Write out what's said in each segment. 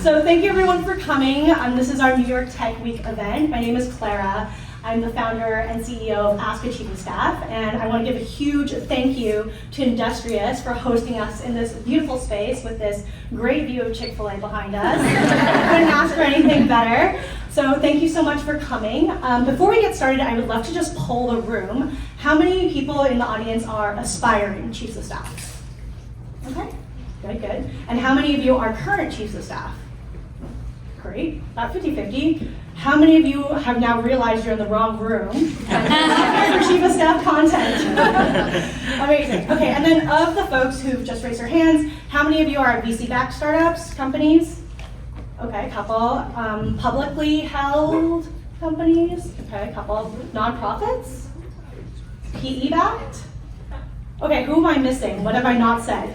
So thank you everyone for coming. This is our New York Tech Week event. My name is Clara. I'm the founder and CEO of Ask a Chief of Staff, and I want to give a huge thank you to Industrious for hosting us in this beautiful space with this great view of Chick-fil-A behind us. Couldn't ask for anything better. So thank you so much for coming. Before we get started, I would love to just poll the room. How many people in the audience are aspiring chiefs of staff? Okay, good. And how many of you are current chiefs of staff? Great, about 50-50. How many of you have now realized you're in the wrong room for chief of staff content? Amazing. Okay, and then of the folks who've just raised their hands, how many of you are VC-backed startups, companies? Okay, a couple. Publicly held companies? Okay, a couple. Nonprofits? PE-backed? Okay, who am I missing? What have I not said?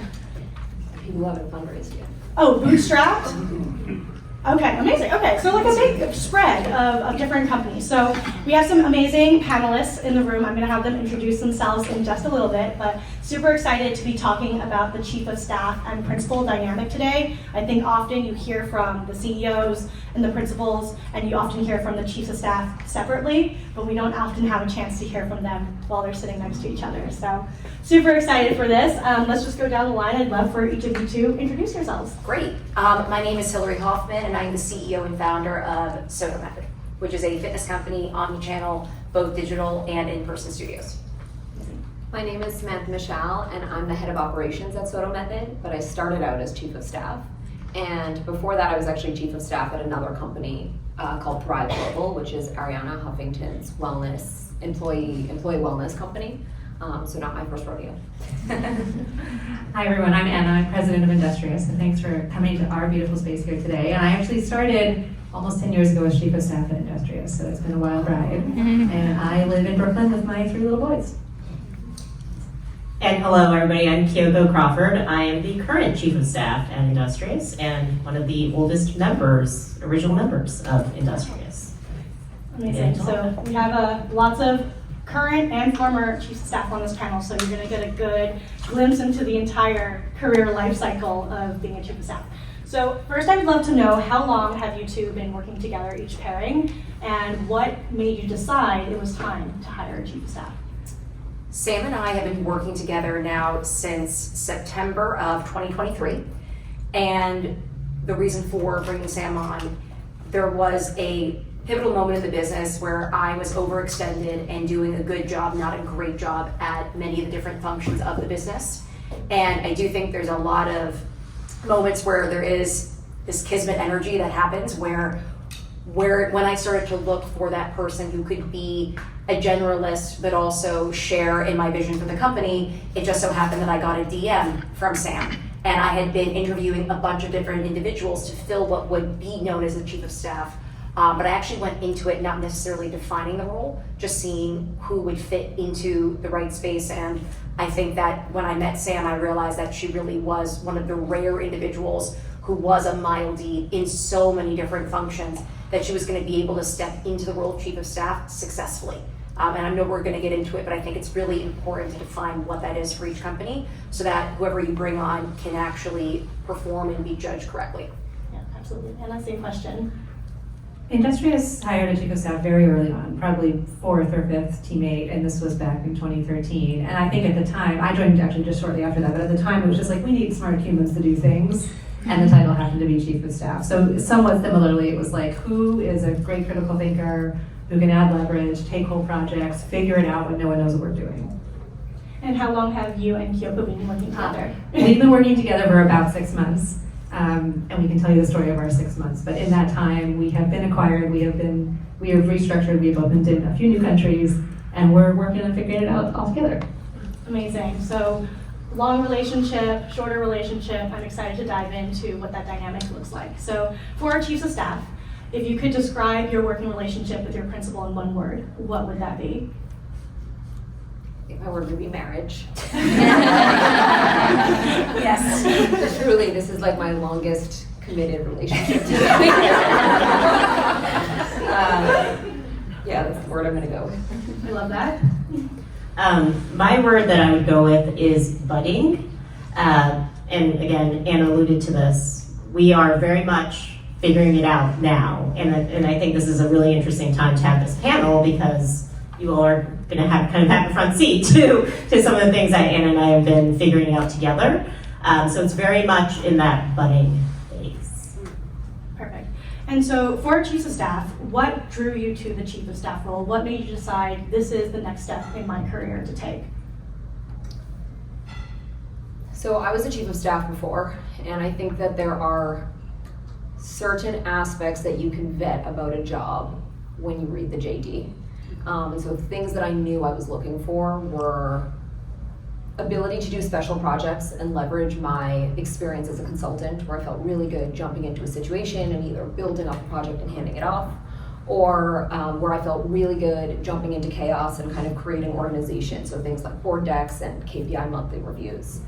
People who haven't fundraised yet. Oh, bootstrapped? Okay, amazing. Okay, so like a big spread of different companies. So we have some amazing panelists in the room. I'm going to have them introduce themselves in just a little bit, but super excited to be talking about the chief of staff and principal dynamic today. I think often you hear from the CEOs and the principals, and you often hear from the chiefs of staff separately, but we don't often have a chance to hear from them while they're sitting next to each other. So super excited for this. Let's just go down the line. I'd love for each of you to introduce yourselves. Great. My name is Hilary Hoffman, and I'm the CEO and founder of SotoMethod, which is a fitness company, omni-channel, both digital and in-person studios. My name is Samantha Mashaal, and I'm the head of operations at SotoMethod, but I started out as chief of staff. And before that, I was actually chief of staff at another company called Thrive Global, which is Ariana Huffington's wellness employee wellness company. So not my first rodeo. Hi everyone, I'm Anna, I'm president of Industrious, and thanks for coming to our beautiful space here today. And I actually started almost 10 years ago as chief of staff at Industrious, so it's been a wild ride. And I live in Brooklyn with my 3 little boys. And hello everybody, I'm Kyoko Crawford. I am the current chief of staff at Industrious and one of the oldest members, original members of Industrious. Amazing. So we have lots of current and former chiefs of staff on this panel, so you're going to get a good glimpse into the entire career life cycle of being a chief of staff. So first, I would love to know, how long have you two been working together, each pairing, and what made you decide it was time to hire a chief of staff? Sam and I have been working together now since September of 2023, and the reason for bringing Sam on, there was a pivotal moment in the business where I was overextended and doing a good job, not a great job, at many of the different functions of the business. And I do think there's a lot of moments where there is this kismet energy that happens where when I started to look for that person who could be a generalist but also share in my vision for the company, it just so happened that I got a DM from Sam. And I had been interviewing a bunch of different individuals to fill what would be known as the chief of staff. But I actually went into it not necessarily defining the role, just seeing who would fit into the right space. And I think that when I met Sam, I realized that she really was one of the rare individuals who was a mile deep in so many different functions that she was going to be able to step into the role of chief of staff successfully. And I know we're going to get into it, but I think it's really important to define what that is for each company so that whoever you bring on can actually perform and be judged correctly. Yeah, absolutely. And that's the question. Industrious hired a chief of staff very early on, probably 4th or 5th teammate, and this was back in 2013. And I think at the time, I joined actually just shortly after that, but at the time it was just like, we need smart humans to do things, and the title happened to be chief of staff. So somewhat similarly, it was like, who is a great critical thinker, who can add leverage, take whole projects, figure it out when no one knows what we're doing. And how long have you and Kyoko been working together? We've been working together for about 6 months. And we can tell you the story of our 6 months. But in that time, we have been acquired, we have restructured, we've opened in a few new countries, and we're working on figuring it out all together. Amazing. So long relationship, shorter relationship. I'm excited to dive into what that dynamic looks like. So for our chiefs of staff, if you could describe your working relationship with your principal in one word, what would that be? I think my word would be marriage. Yes. Truly, this is like my longest committed relationship to yeah, that's the word I'm gonna go with. I love that. My word that I would go with is budding. And again, Anna alluded to this. We are very much figuring it out now. And I think this is a really interesting time to have this panel because you all are going to have a front seat to some of the things that Anna and I have been figuring out together. So it's very much in that budding phase. Perfect. And so for Chiefs of Staff, what drew you to the Chief of Staff role? What made you decide this is the next step in my career to take? So I was a chief of staff before, and I think that there are certain aspects that you can vet about a job when you read the JD. And so things that I knew I was looking for were ability to do special projects and leverage my experience as a consultant, where I felt really good jumping into a situation and either building up a project and handing it off, or where I felt really good jumping into chaos and kind of creating organization, so things like board decks and KPI monthly reviews.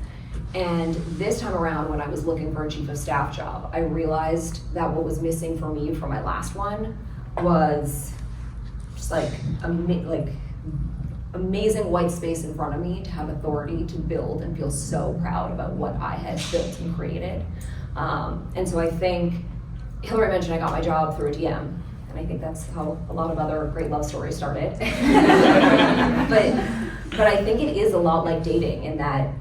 And this time around, when I was looking for a chief of staff job, I realized that what was missing for me for my last one was just like amazing white space in front of me to have authority to build and feel so proud about what I had built and created. And so I think Hilary mentioned I got my job through a DM, and I think that's how a lot of other great love stories started. but I think it is a lot like dating in that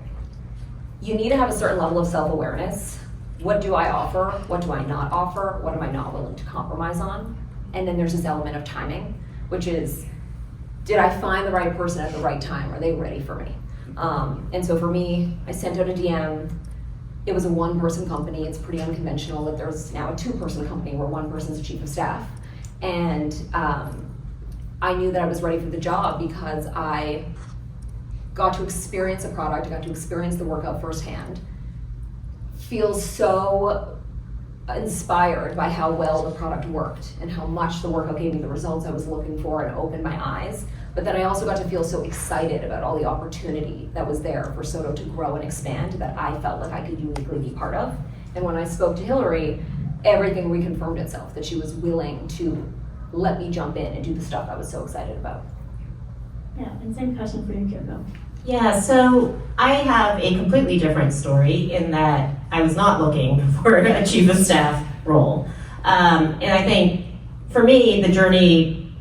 you need to have a certain level of self-awareness. What do I offer? What do I not offer? What am I not willing to compromise on? And then there's this element of timing, which is, did I find the right person at the right time? Are they ready for me? And so for me, I sent out a DM. It was a one-person company. It's pretty unconventional that there's now a two-person company where one person's a chief of staff. And I knew that I was ready for the job because I got to experience a product, I got to experience the workout firsthand, feel so inspired by how well the product worked and how much the workout gave me the results I was looking for and opened my eyes. But then I also got to feel so excited about all the opportunity that was there for Soto to grow and expand that I felt like I could uniquely be part of. And when I spoke to Hilary, everything reconfirmed itself, that she was willing to let me jump in and do the stuff I was so excited about. Yeah, and same question for you, Kyoko. Yeah, so I have a completely different story in that I was not looking for a chief of staff role. And I think for me, the journey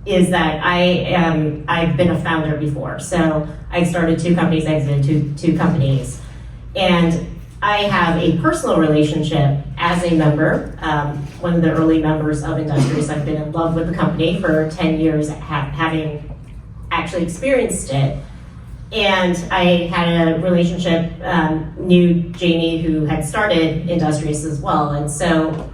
is that I've been a founder before. So I started 2 companies, exited two companies. And I have a personal relationship as a member, one of the early members of Industrious. I've been in love with the company for 10 years, having actually experienced it. And I had a relationship, knew Jamie, who had started Industrious as well. And so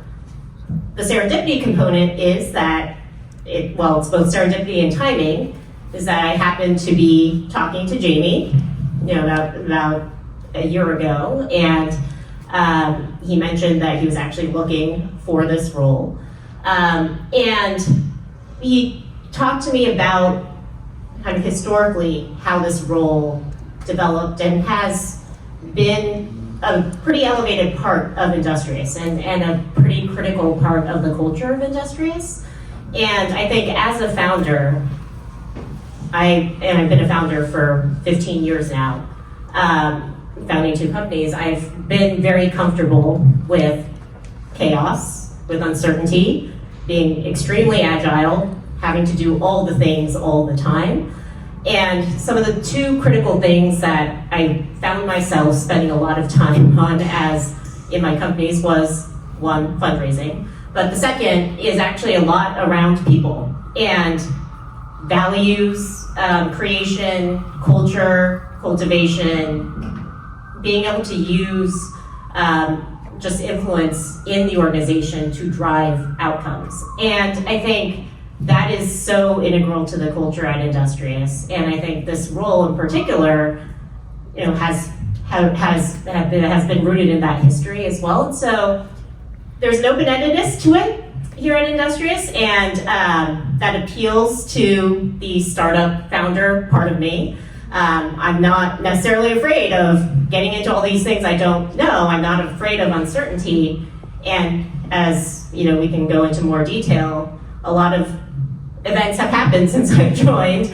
the serendipity component is that, it's both serendipity and timing, is that I happened to be talking to Jamie, about a year ago, and he mentioned that he was actually looking for this role. And he talked to me about kind of historically how this role developed and has been a pretty elevated part of Industrious and a pretty critical part of the culture of Industrious. And I think as a founder, I've been a founder for 15 years now, founding 2 companies, I've been very comfortable with chaos, with uncertainty, being extremely agile, having to do all the things all the time. And some of the 2 critical things that I found myself spending a lot of time on as in my companies was, 1, fundraising, but the second is actually a lot around people and values, creation, culture, cultivation, being able to use just influence in the organization to drive outcomes. And I think that is so integral to the culture at Industrious. And I think this role in particular, has been rooted in that history as well. And so there's an open-endedness to it here at Industrious, and that appeals to the startup founder part of me. I'm not necessarily afraid of getting into all these things I don't know. I'm not afraid of uncertainty. And as we can go into more detail, a lot of events have happened since I've joined,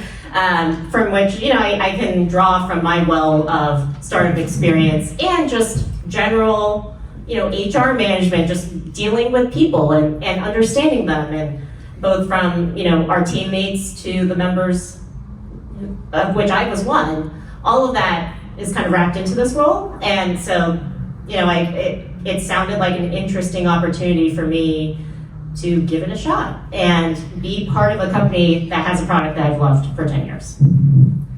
from which I can draw from my well of startup experience and just general HR management, just dealing with people and understanding them, and both from, our teammates to the members, of which I was one. All of that is kind of wrapped into this role. And so, it sounded like an interesting opportunity for me to give it a shot and be part of a company that has a product that I've loved for 10 years.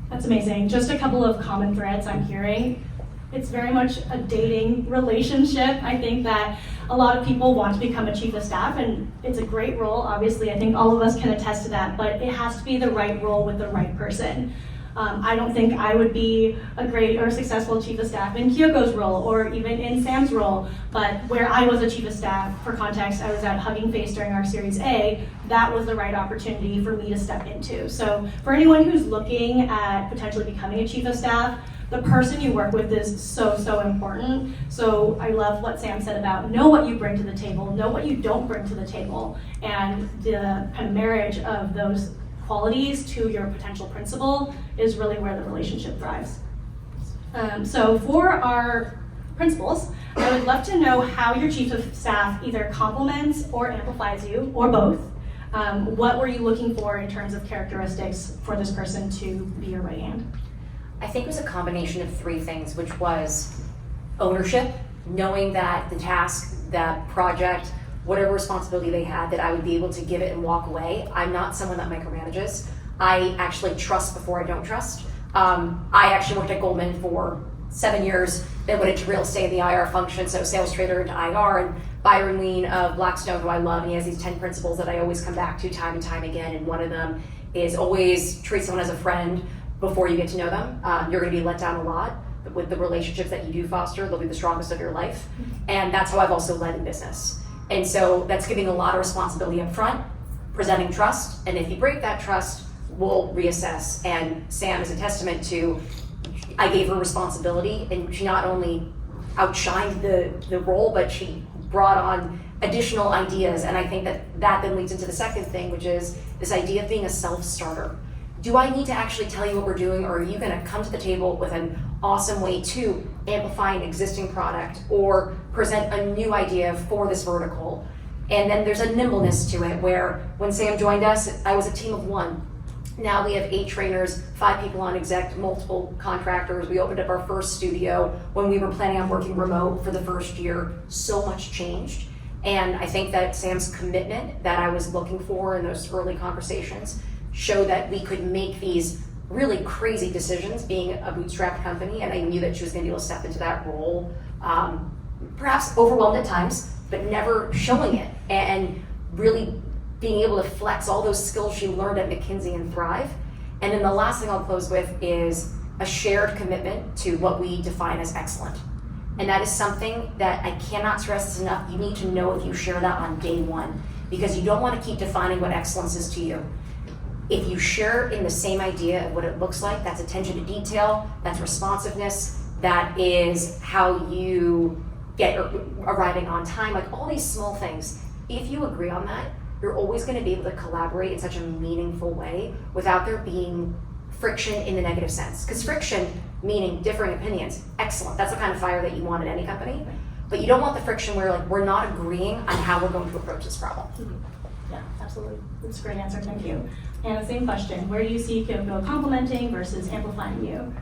That's amazing. Just a couple of common threads I'm hearing. It's very much a dating relationship. I think that a lot of people want to become a chief of staff, and it's a great role. Obviously, I think all of us can attest to that, but it has to be the right role with the right person. I don't think I would be a great or successful chief of staff in Kyoko's role or even in Sam's role, but where I was a chief of staff, for context, I was at Hugging Face during our Series A. That was the right opportunity for me to step into. So for anyone who's looking at potentially becoming a chief of staff, the person you work with is so important. So I love what Sam said about know what you bring to the table, know what you don't bring to the table, and the kind of marriage of those qualities to your potential principal is really where the relationship thrives. So for our principals, I would love to know how your chief of staff either compliments or amplifies you, or both. What were you looking for in terms of characteristics for this person to be your right hand? I think it was a combination of three things, which was ownership, knowing that the task, that project, whatever responsibility they had, that I would be able to give it and walk away. I'm not someone that micromanages. I actually trust before I don't trust. I actually worked at Goldman for 7 years, then went into real estate in the IR function, so sales trader into IR, and Byron Ween of Blackstone, who I love, and he has these 10 principles that I always come back to time and time again, and one of them is always treat someone as a friend before you get to know them. You're gonna be let down a lot, but with the relationships that you do foster, they'll be the strongest of your life, and that's how I've also led in business. And so that's giving a lot of responsibility up front, presenting trust, and if you break that trust, we'll reassess. And Sam is a testament to, I gave her responsibility, and she not only outshined the role, but she brought on additional ideas. And I think that then leads into the second thing, which is this idea of being a self-starter. Do I need to actually tell you what we're doing, or are you gonna come to the table with an awesome way to amplify an existing product or present a new idea for this vertical? And then there's a nimbleness to it, where when Sam joined us, I was a team of 1. Now we have 8 trainers, 5 people on exec, multiple contractors. We opened up our first studio when we were planning on working remote for the first year. So much changed. And I think that Sam's commitment that I was looking for in those early conversations show that we could make these really crazy decisions being a bootstrapped company, and I knew that she was going to be able to step into that role, perhaps overwhelmed at times, but never showing it, and really being able to flex all those skills she learned at McKinsey and thrive. And then the last thing I'll close with is a shared commitment to what we define as excellent. And that is something that I cannot stress enough. You need to know if you share that on day one, because you don't want to keep defining what excellence is to you. If you share in the same idea of what it looks like, that's attention to detail, that's responsiveness, that is how you get arriving on time, like all these small things. If you agree on that, you're always going to be able to collaborate in such a meaningful way without there being friction in the negative sense. Because friction, meaning differing opinions, excellent. That's the kind of fire that you want in any company. But you don't want the friction where we're not agreeing on how we're going to approach this problem. Yeah, absolutely. That's a great answer, thank you. And the same question, where do you see Kyoko complimenting versus amplifying you?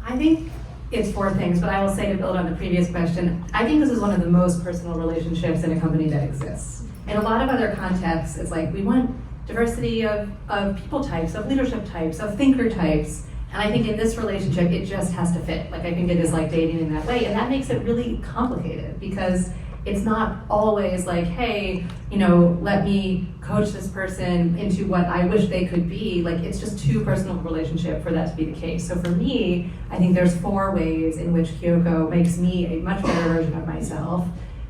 I think it's 4 things, but I will say, to build on the previous question, I think this is one of the most personal relationships in a company that exists. In a lot of other contexts, it's like we want diversity of people types, of leadership types, of thinker types. And I think in this relationship, it just has to fit. Like, I think it is like dating in that way. And that makes it really complicated, because it's not always like, hey, let me coach this person into what I wish they could be. Like, it's just too personal a relationship for that to be the case. So for me, I think there's 4 ways in which Kyoko makes me a much better version of myself.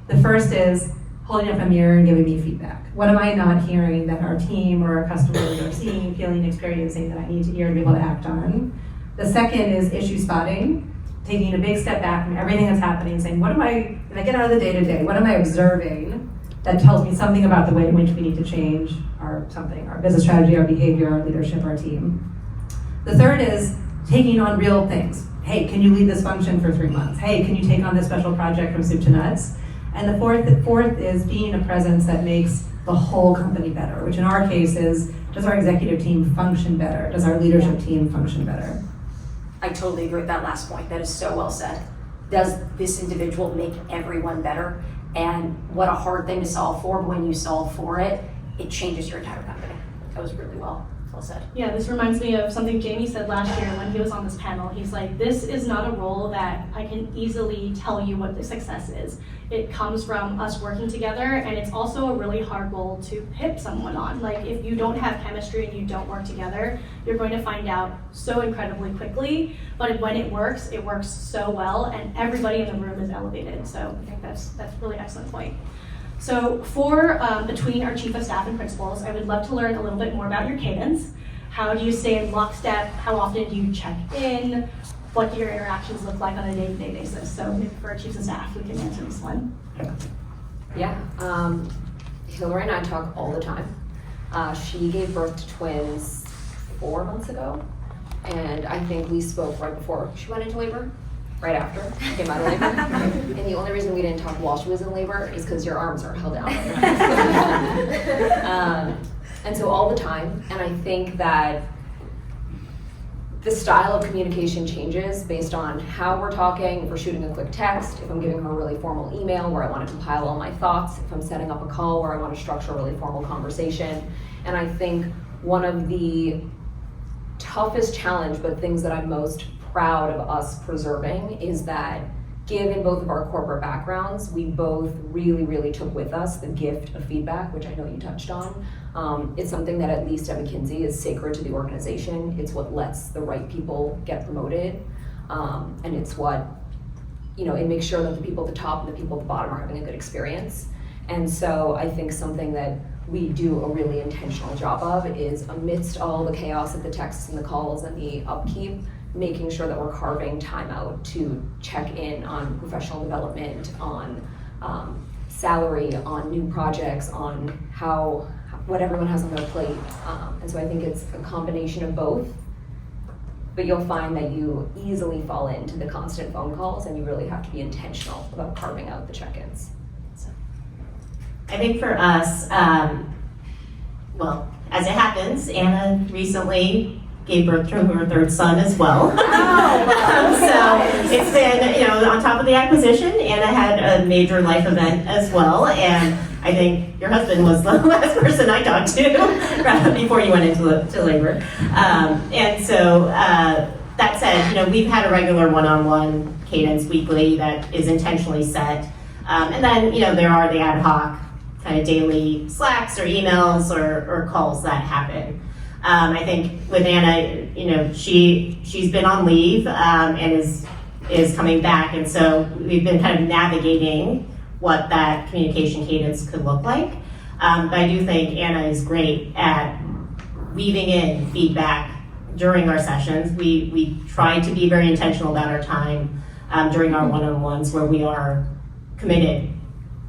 The first is holding up a mirror and giving me feedback. What am I not hearing that our team or our customers are seeing, feeling, experiencing that I need to hear to be able to act on? The second is issue spotting, taking a big step back from everything that's happening and saying, when I get out of the day-to-day, what am I observing that tells me something about the way in which we need to change our business strategy, our behavior, our leadership, our team? The third is taking on real things. Hey, Hey, can you lead this function for 3 months? Hey, can you take on this special project from soup to nuts? And the fourth is being a presence that makes the whole company better, which in our case is, does our executive team function better? Does our leadership team function better? I totally agree with that last point. That is so well said. Does this individual make everyone better? And what a hard thing to solve for, but when you solve for it, it changes your entire company. That was really well said. Yeah, this reminds me of something Jamie said last year when he was on this panel. He's like, this is not a role that I can easily tell you what the success is. It comes from us working together, and it's also a really hard role to pip someone on. Like, if you don't have chemistry and you don't work together, you're going to find out so incredibly quickly. But when it works so well, and everybody in the room is elevated. So I think that's a really excellent point. So for between our chief of staff and principals, I would love to learn a little bit more about your cadence. How do you stay in lockstep? How often do you check in? What do your interactions look like on a day-to-day basis? So maybe for our chiefs of staff, we can answer this one. Yeah, Hilary and I talk all the time. She gave birth to twins 4 months ago, and I think we spoke right before she went into labor. Right after she came out of labor. And the only reason we didn't talk while she was in labor is because your arms are held down. And so all the time, and I think that the style of communication changes based on how we're talking. If we're shooting a quick text, if I'm giving her a really formal email where I want to compile all my thoughts, if I'm setting up a call where I want to structure a really formal conversation. And I think one of the toughest challenge, but things that I'm most proud of us preserving is that given both of our corporate backgrounds, we both really took with us the gift of feedback, which I know you touched on. It's something that at least at McKinsey is sacred to the organization. It's what lets the right people get promoted. And it's what, it makes sure that the people at the top and the people at the bottom are having a good experience. And so I think something that we do a really intentional job of is amidst all the chaos of the texts and the calls and the upkeep, making sure that we're carving time out to check in on professional development, on salary, on new projects, on what everyone has on their plate. And so I think it's a combination of both, but you'll find that you easily fall into the constant phone calls and you really have to be intentional about carving out the check-ins. So. I think for us, well, as it happens, Anna recently gave birth to her third son as well. So it's been, on top of the acquisition, Anna had a major life event as well, and I think your husband was the last person I talked to right before you went into labor. And so that said, we've had a regular one-on-one cadence weekly that is intentionally set. And then, there are the ad hoc kind of daily Slacks or emails or calls that happen. I think with Anna, she's been on leave and is coming back, and so we've been kind of navigating what that communication cadence could look like. But I do think Anna is great at weaving in feedback during our sessions. We try to be very intentional about our time during our one-on-ones where we are committed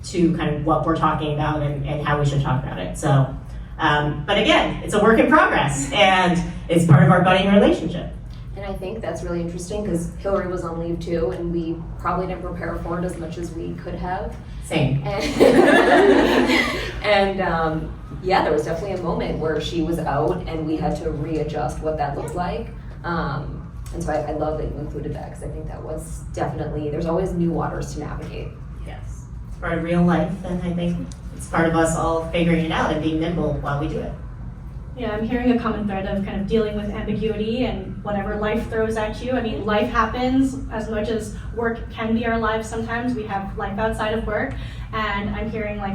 to kind of what we're talking about and how we should talk about it. So. But again, it's a work in progress, and it's part of our budding relationship. And I think that's really interesting because Hilary was on leave too, and we probably didn't prepare for it as much as we could have. Same. And there was definitely a moment where she was out, and we had to readjust what that looked like. And so I love that you included that because I think that was definitely, there's always new waters to navigate. Yes, it's part of real life, and I think it's part of us all figuring it out and being nimble while we do it. Yeah, I'm hearing a common thread of kind of dealing with ambiguity and whatever life throws at you. I mean, life happens as much as work can be our lives sometimes. We have life outside of work, and I'm hearing like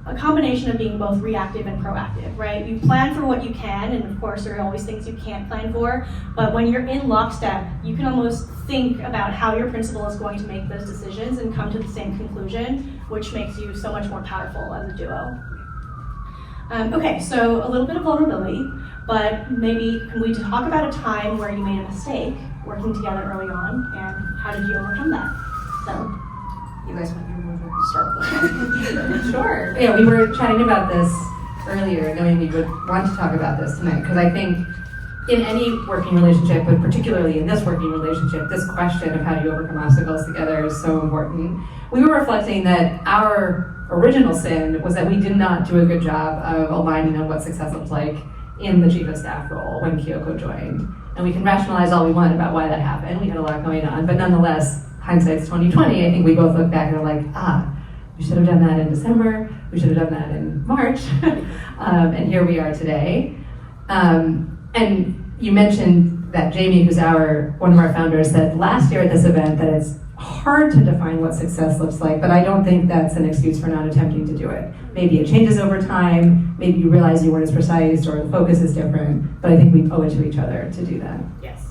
a combination of being both reactive and proactive, right? You plan for what you can, and of course there are always things you can't plan for, but when you're in lockstep, you can almost think about how your principal is going to make those decisions and come to the same conclusion, which makes you so much more powerful as a duo. Okay, so a little bit of vulnerability, but maybe can we talk about a time where you made a mistake working together early on, and how did you overcome that? So, You guys want to start with Sure. Yeah, we were chatting about this earlier, knowing we would want to talk about this tonight, because I think in any working relationship, but particularly in this working relationship, this question of how do you overcome obstacles together is so important. We were reflecting that our original sin was that we did not do a good job of aligning on what success looked like in the chief of staff role when Kyoko joined. And we can rationalize all we want about why that happened. We had a lot going on, but nonetheless, hindsight's 2020. I think we both look back and are like, we should have done that in December. We should have done that in March. And here we are today. And you mentioned that Jamie, who's one of our founders, said last year at this event that it's hard to define what success looks like, but I don't think that's an excuse for not attempting to do it. Maybe it changes over time, maybe you realize you weren't as precise or the focus is different, but I think we owe it to each other to do that. Yes.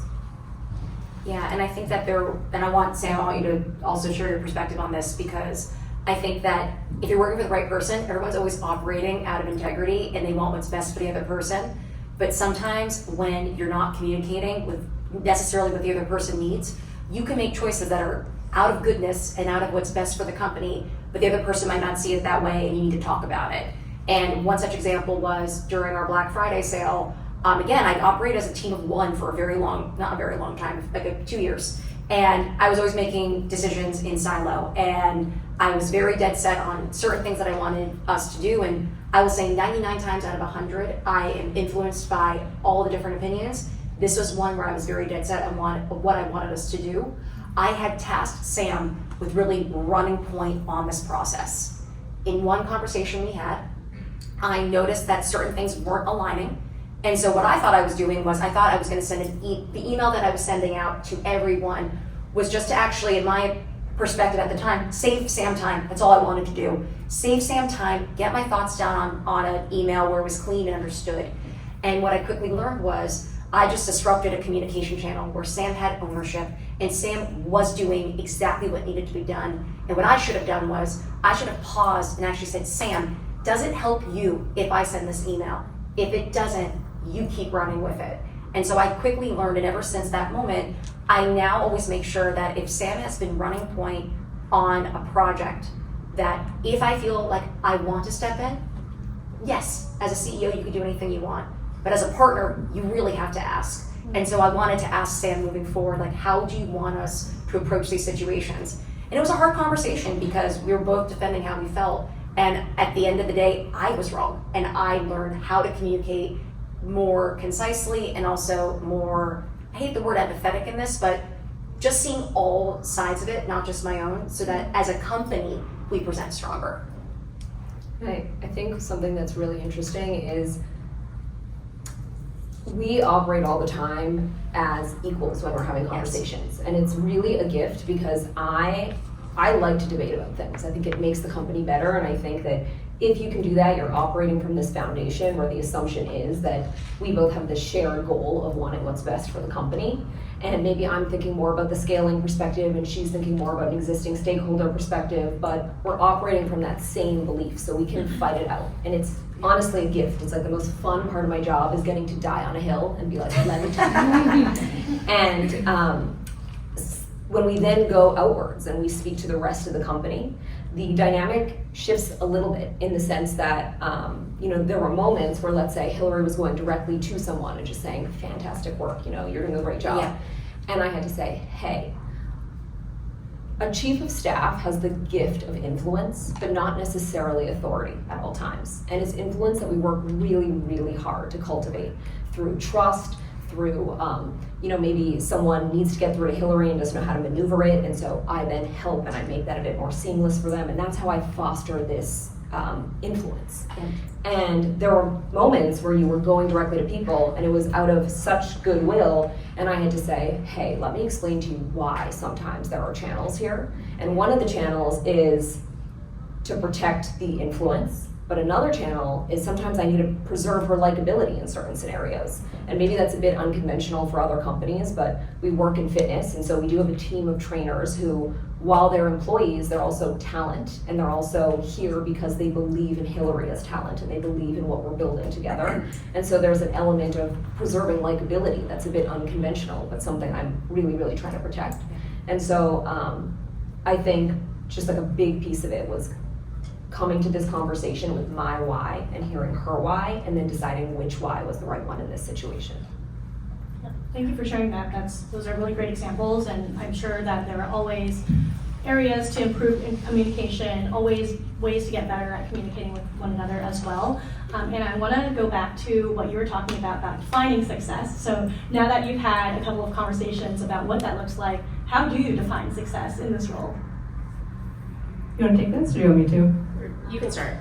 Yeah, and I think that and I want you to also share your perspective on this, because I think that if you're working with the right person, everyone's always operating out of integrity and they want what's best for the other person. But sometimes when you're not communicating with necessarily what the other person needs, you can make choices that are out of goodness and out of what's best for the company, but the other person might not see it that way and you need to talk about it. And one such example was during our Black Friday sale. Again, I'd operate as a team of one for not a very long time, like 2 years. And I was always making decisions in silo. And I was very dead set on certain things that I wanted us to do. And I will say 99 times out of 100, I am influenced by all the different opinions. This was one where I was very dead set on what I wanted us to do. I had tasked Sam with really running point on this process. In one conversation we had, I noticed that certain things weren't aligning. And so what I thought I was doing was I thought I was going to send the email that I was sending out to everyone was just to actually, in my perspective at the time, save Sam time. That's all I wanted to do. Save Sam time, get my thoughts down on an email where it was clean and understood. And what I quickly learned was I just disrupted a communication channel where Sam had ownership and Sam was doing exactly what needed to be done. And what I should have done was I should have paused and actually said, Sam, does it help you if I send this email? If it doesn't, you keep running with it. And so I quickly learned, and ever since that moment, I now always make sure that if Sam has been running point on a project, that if I feel like I want to step in, yes, as a CEO, you can do anything you want. But as a partner, you really have to ask. And so I wanted to ask Sam moving forward, like, how do you want us to approach these situations? And it was a hard conversation because we were both defending how we felt. And at the end of the day, I was wrong. And I learned how to communicate more concisely and also more, I hate the word empathetic in this, but just seeing all sides of it, not just my own, so that as a company, we present stronger. I think something that's really interesting is we operate all the time as equals when we're having conversations. Yes. And it's really a gift because I like to debate about things. I think it makes the company better, and I think that if you can do that, you're operating from this foundation where the assumption is that we both have this shared goal of wanting what's best for the company. And maybe I'm thinking more about the scaling perspective and she's thinking more about an existing stakeholder perspective, but we're operating from that same belief so we can fight it out. And it's honestly a gift. It's like the most fun part of my job is getting to die on a hill and be like, let me tell you. And when we then go outwards and we speak to the rest of the company, the dynamic shifts a little bit in the sense that, there were moments where, let's say, Hilary was going directly to someone and just saying, fantastic work, you're doing a great job. Yeah. And I had to say, hey, a chief of staff has the gift of influence, but not necessarily authority at all times. And it's influence that we work really, really hard to cultivate through trust, through, maybe someone needs to get through to Hilary and doesn't know how to maneuver it, and so I then help and I make that a bit more seamless for them, and that's how I foster this influence. And there were moments where you were going directly to people and it was out of such goodwill, and I had to say, hey, let me explain to you why sometimes there are channels here. And one of the channels is to protect the influence, but another channel is sometimes I need to preserve her likability in certain scenarios. And maybe that's a bit unconventional for other companies, but we work in fitness, and so we do have a team of trainers who, while they're employees, they're also talent, and they're also here because they believe in Hilary as talent, and they believe in what we're building together. And so there's an element of preserving likability that's a bit unconventional, but something I'm really, really trying to protect. And so I think just like a big piece of it was coming to this conversation with my why and hearing her why, and then deciding which why was the right one in this situation. Thank you for sharing that. Those are really great examples, and I'm sure that there are always areas to improve in communication, always ways to get better at communicating with one another as well. And I want to go back to what you were talking about defining success. So now that you've had a couple of conversations about what that looks like, how do you define success in this role? You want to take this, or do you want me to? You can start.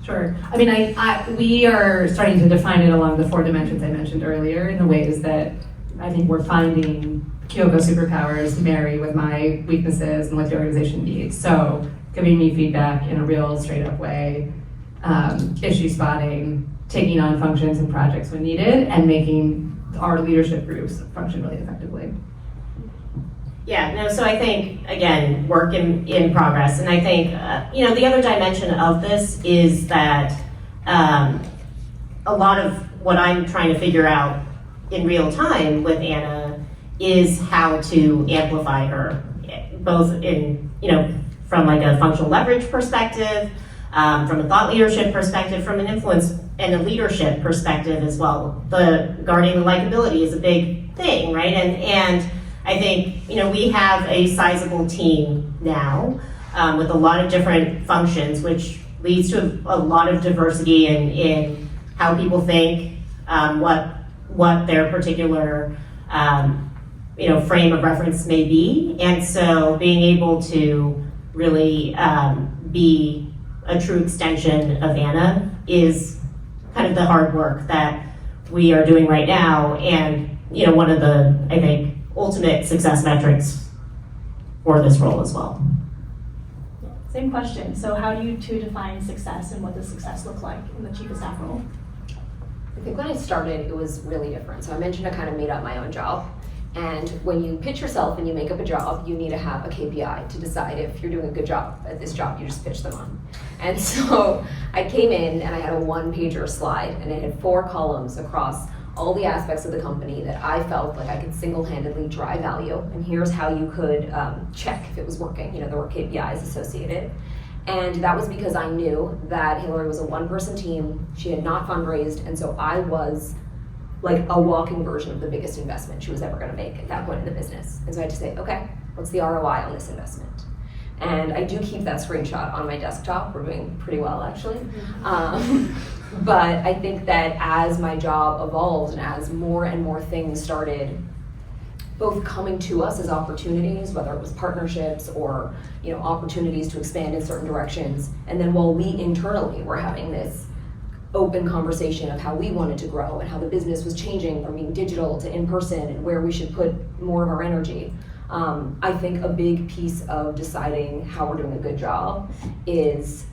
Sure. I mean, we are starting to define it along the 4 dimensions I mentioned earlier in the ways that I think we're finding Kyoko superpowers marry with my weaknesses and what the organization needs. So giving me feedback in a real straight up way, issue spotting, taking on functions and projects when needed, and making our leadership groups function really effectively. Yeah, no, so I think, again, work in progress. And I think, the other dimension of this is that a lot of what I'm trying to figure out in real time with Anna is how to amplify her, both in, from like a functional leverage perspective, from a thought leadership perspective, from an influence and a leadership perspective as well. The guarding the likability is a big thing, right? And I think, we have a sizable team now with a lot of different functions, which leads to a lot of diversity in how people think, what their particular, frame of reference may be. And so being able to really be a true extension of Anna is kind of the hard work that we are doing right now. And, one of the, I think, ultimate success metrics for this role as well. Same question. So how do you two define success, and what does success look like in the chief of staff role? I think when I started, it was really different. So I mentioned I kind of made up my own job. And when you pitch yourself and you make up a job, you need to have a KPI to decide if you're doing a good job at this job you just pitch them on. And so I came in and I had a 1-pager slide, and it had 4 columns across all the aspects of the company that I felt like I could single-handedly drive value. And here's how you could check if it was working. There were KPIs associated. And that was because I knew that Hilary was a 1-person team. She had not fundraised, and so I was like a walking version of the biggest investment she was ever going to make at that point in the business. And so I had to say, okay, what's the ROI on this investment? And I do keep that screenshot on my desktop. We're doing pretty well, actually. But I think that as my job evolved and as more and more things started both coming to us as opportunities, whether it was partnerships or opportunities to expand in certain directions, and then while we internally were having this open conversation of how we wanted to grow and how the business was changing from being digital to in-person and where we should put more of our energy. I think a big piece of deciding how we're doing a good job is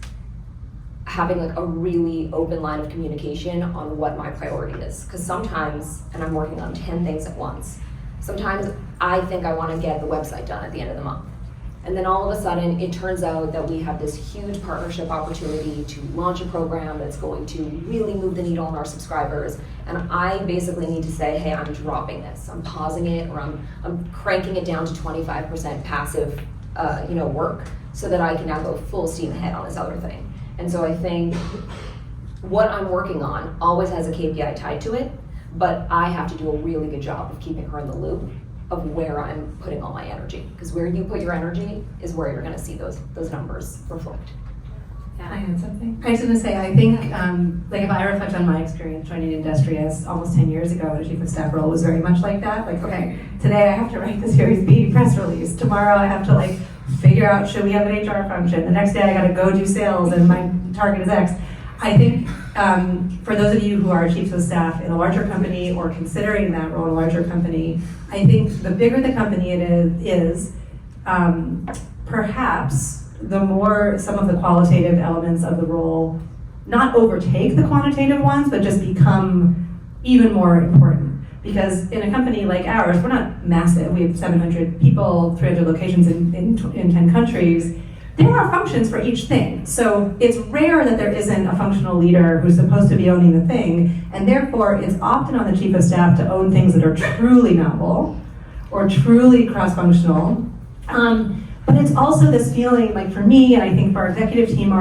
having like a really open line of communication on what my priority is. Because sometimes, and I'm working on 10 things at once, sometimes I think I want to get the website done at the end of the month. And then all of a sudden, it turns out that we have this huge partnership opportunity to launch a program that's going to really move the needle on our subscribers. And I basically need to say, hey, I'm dropping this. I'm pausing it, or I'm cranking it down to 25% passive work so that I can now go full steam ahead on this other thing. And so I think what I'm working on always has a KPI tied to it, but I have to do a really good job of keeping her in the loop of where I'm putting all my energy. Because where you put your energy is where you're gonna see those numbers reflect. Can I add something? I was gonna say, I think, if I reflect on my experience joining Industrious almost 10 years ago in a chief of staff role, was very much like that. Like, okay, today I have to write the Series B press release. Tomorrow I have to figure out, should we have an HR function? The next day I gotta go do sales and my target is X. I think for those of you who are chiefs of staff in a larger company or considering that role in a larger company, I think the bigger the company it is perhaps the more some of the qualitative elements of the role not overtake the quantitative ones, but just become even more important. Because in a company like ours, we're not massive. We have 700 people, 300 locations in 10 countries. There are functions for each thing. So it's rare that there isn't a functional leader who's supposed to be owning the thing, and therefore it's often on the chief of staff to own things that are truly novel or truly cross-functional. But it's also this feeling, like for me, and I think for our executive team,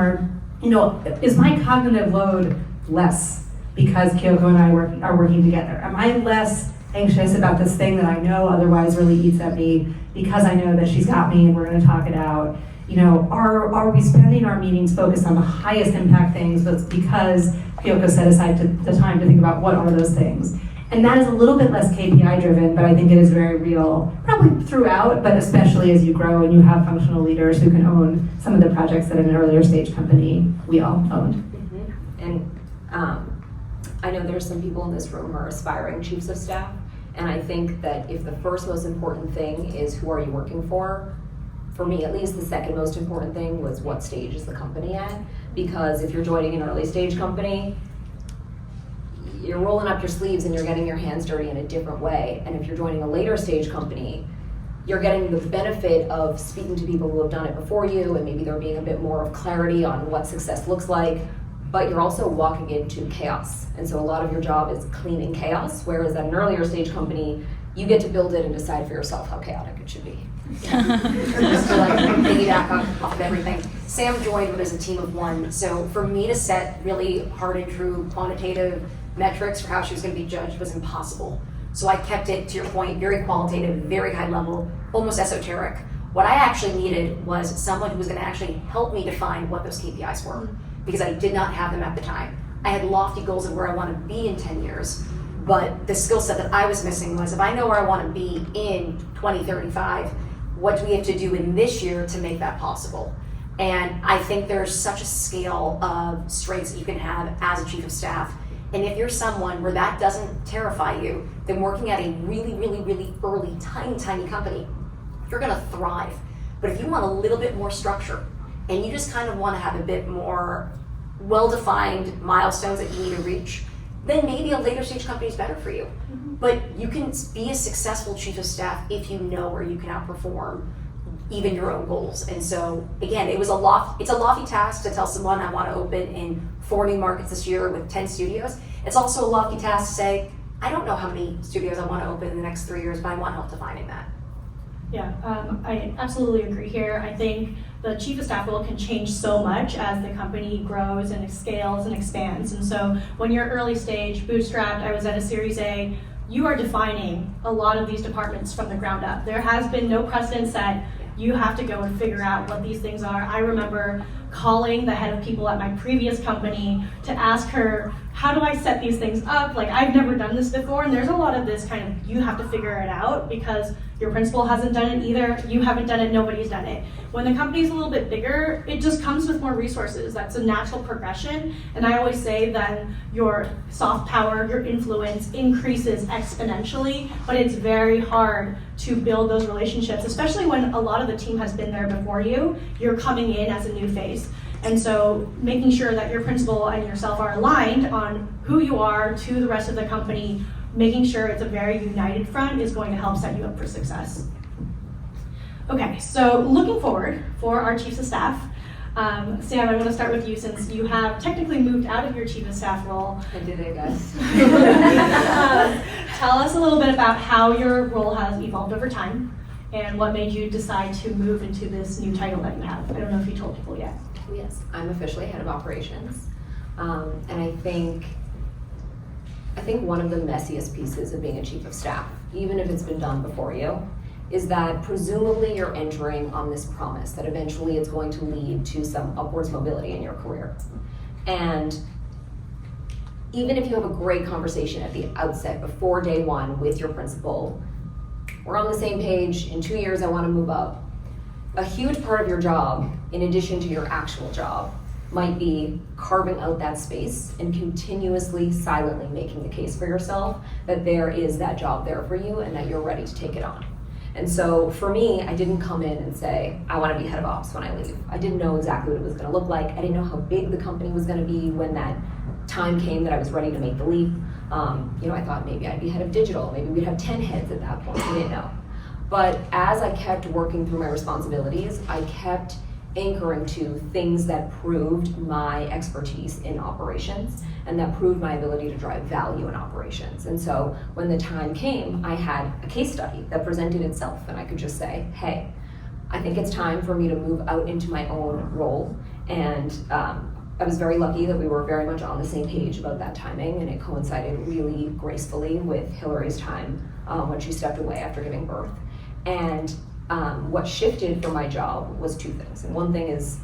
is my cognitive load less because Kyoko and I are working together? Am I less anxious about this thing that I know otherwise really eats at me because I know that she's got me and we're going to talk it out. You know, are we spending our meetings focused on the highest impact things, but because Kyoko set aside the time to think about what are those things? And that is a little bit less KPI driven, but I think it is very real, probably throughout, but especially as you grow and you have functional leaders who can own some of the projects that in an earlier stage company we all owned. Mm-hmm. And I know there's some people in this room who are aspiring chiefs of staff, and I think that if the first most important thing is who are you working for me at least the second most important thing was what stage is the company at, because if you're joining an early stage company, you're rolling up your sleeves and you're getting your hands dirty in a different way. And if you're joining a later stage company, you're getting the benefit of speaking to people who have done it before you, and maybe there being a bit more of clarity on what success looks like, but you're also walking into chaos. And so a lot of your job is cleaning chaos, whereas at an earlier stage company, you get to build it and decide for yourself how chaotic it should be. Just to like piggyback off of everything. Sam joined as a team of one, so for me to set really hard and true quantitative metrics for how she was going to be judged was impossible. So I kept it, to your point, very qualitative, very high level, almost esoteric. What I actually needed was someone who was going to actually help me define what those KPIs were, because I did not have them at the time. I had lofty goals of where I want to be in 10 years, but the skill set that I was missing was, if I know where I want to be in 2035, what do we have to do in this year to make that possible? And I think there's such a scale of strengths that you can have as a chief of staff. And if you're someone where that doesn't terrify you, then working at a really, really, really early, tiny company, you're gonna thrive. But if you want a little bit more structure, and you just kind of wanna have a bit more well-defined milestones that you need to reach, then maybe a later stage company is better for you. But you can be a successful chief of staff if you know where you can outperform even your own goals. And so again, it's a lofty task to tell someone I want to open in 4 new markets this year with 10 studios. It's also a lofty task to say, I don't know how many studios I want to open in the next 3 years, but I want help defining that. Yeah, I absolutely agree here. I think the chief of staff role can change so much as the company grows and scales and expands. And so when you're early stage, bootstrapped, I was at a Series A, you are defining a lot of these departments from the ground up. There has been no precedent set. You have to go and figure out what these things are. I remember calling the head of people at my previous company to ask her, how do I set these things up? Like, I've never done this before, and there's a lot of this kind of, you have to figure it out because your principal hasn't done it either, you haven't done it, nobody's done it. When the company's a little bit bigger, it just comes with more resources. That's a natural progression, and I always say that your soft power, your influence increases exponentially, but it's very hard to build those relationships, especially when a lot of the team has been there before you. You're coming in as a new face. And so making sure that your principal and yourself are aligned on who you are to the rest of the company, making sure it's a very united front is going to help set you up for success. Okay, so looking forward for our chiefs of staff. Sam, I want to start with you since you have technically moved out of your chief of staff role. I did it, guys. Tell us a little bit about how your role has evolved over time and what made you decide to move into this new title that you have. I don't know if you told people yet. Yes, I'm officially head of operations, and I think one of the messiest pieces of being a chief of staff, even if it's been done before you, is that presumably you're entering on this promise that eventually it's going to lead to some upwards mobility in your career. And even if you have a great conversation at the outset before day one with your principal, we're on the same page, in 2 years I want to move up. A huge part of your job, in addition to your actual job, might be carving out that space and continuously, silently making the case for yourself that there is that job there for you and that you're ready to take it on. And so for me, I didn't come in and say, I want to be head of ops when I leave. I didn't know exactly what it was going to look like. I didn't know how big the company was going to be when that time came that I was ready to make the leap. I thought maybe I'd be head of digital. Maybe we'd have 10 heads at that point. I didn't know. But as I kept working through my responsibilities, I kept anchoring to things that proved my expertise in operations and that proved my ability to drive value in operations. And so when the time came, I had a case study that presented itself, and I could just say, hey, I think it's time for me to move out into my own role and I was very lucky that we were very much on the same page about that timing, and it coincided really gracefully with Hilary's time when she stepped away after giving birth. And what shifted for my job was two things. And one thing is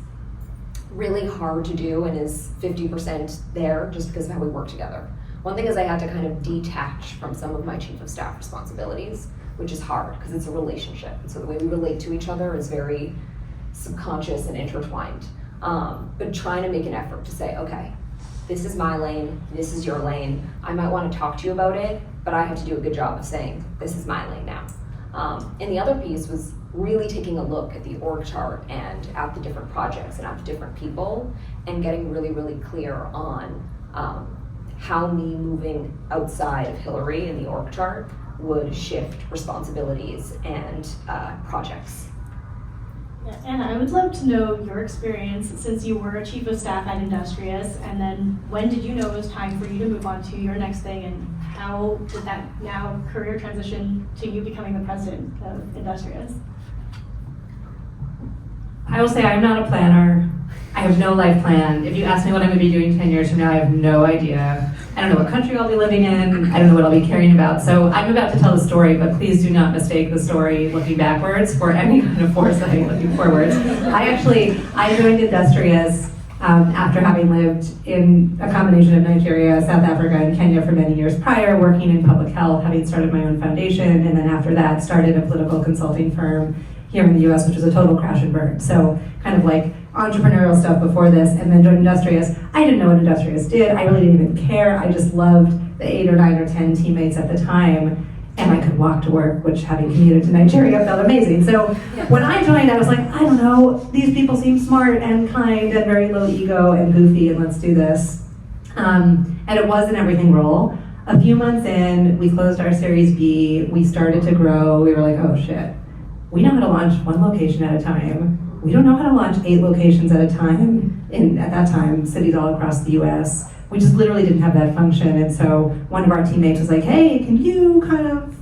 really hard to do and is 50% there just because of how we work together. One thing is I had to kind of detach from some of my chief of staff responsibilities, which is hard because it's a relationship. And so the way we relate to each other is very subconscious and intertwined. But trying to make an effort to say, okay, this is my lane, this is your lane. I might want to talk to you about it, but I have to do a good job of saying, this is my lane now. And the other piece was really taking a look at the org chart and at the different projects and at the different people and getting really, really clear on how me moving outside of Hilary in the org chart would shift responsibilities and projects. Yeah, Anna, I would love to know your experience since you were a chief of staff at Industrious, and then when did you know it was time for you to move on to your next thing, and how did that now career transition to you becoming the president of Industrious? I will say I'm not a planner. I have no life plan. If you ask me what I'm going to be doing 10 years from now, I have no idea. I don't know what country I'll be living in. I don't know what I'll be caring about. So I'm about to tell the story, but please do not mistake the story looking backwards for any kind of foresight looking forwards. I joined Industrious after having lived in a combination of Nigeria, South Africa, and Kenya for many years prior, working in public health, having started my own foundation, and then after that started a political consulting firm here in the US, which was a total crash and burn. So kind of like entrepreneurial stuff before this, and then joined Industrious. I didn't know what Industrious did. I really didn't even care. I just loved the 8 or 9 or 10 teammates at the time, and I could walk to work, which having commuted to Nigeria felt amazing. So when I joined, I was like, I don't know, these people seem smart and kind and very low ego and goofy, and let's do this. And it was an everything role. A few months in, we closed our Series B, we started to grow, we were like, oh shit, we know how to launch 1 location at a time. We don't know how to launch 8 locations at a time in, at that time, cities all across the US. We just literally didn't have that function. And so one of our teammates was like, hey, can you kind of,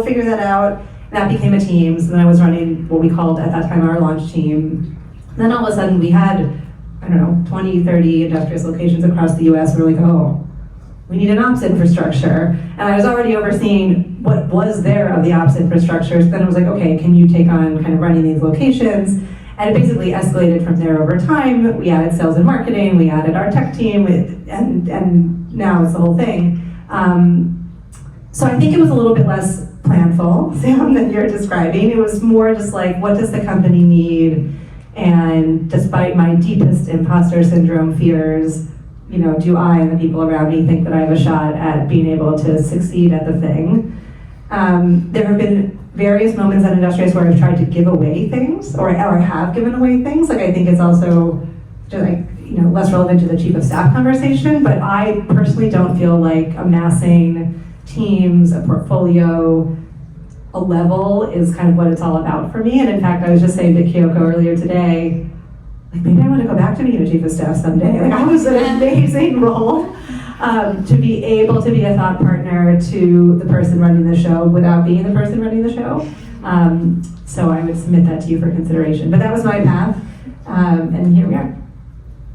figure that out? And that became a team. So then I was running what we called at that time our launch team. And then all of a sudden we had, 20, 30 Industrious locations across the US. We were like, oh, we need an ops infrastructure. And I was already overseeing what was there of the ops infrastructure. So then I was like, okay, can you take on kind of running these locations? And it basically escalated from there over time. We added sales and marketing, we added our tech team, and now it's the whole thing. So I think it was a little bit less planful, Sam, than you're describing. It was more just like, what does the company need? And despite my deepest imposter syndrome fears, do I and the people around me think that I have a shot at being able to succeed at the thing? There have been various moments at Industrious where I've tried to give away things, or have given away things. Like I think it's also just less relevant to the chief of staff conversation, but I personally don't feel like amassing teams, a portfolio, a level is kind of what it's all about for me. And in fact, I was just saying to Kyoko earlier today, like maybe I want to go back to being a chief of staff someday. Like I was an amazing role. To be able to be a thought partner to the person running the show without being the person running the show. So I would submit that to you for consideration. But that was my path, and here we are.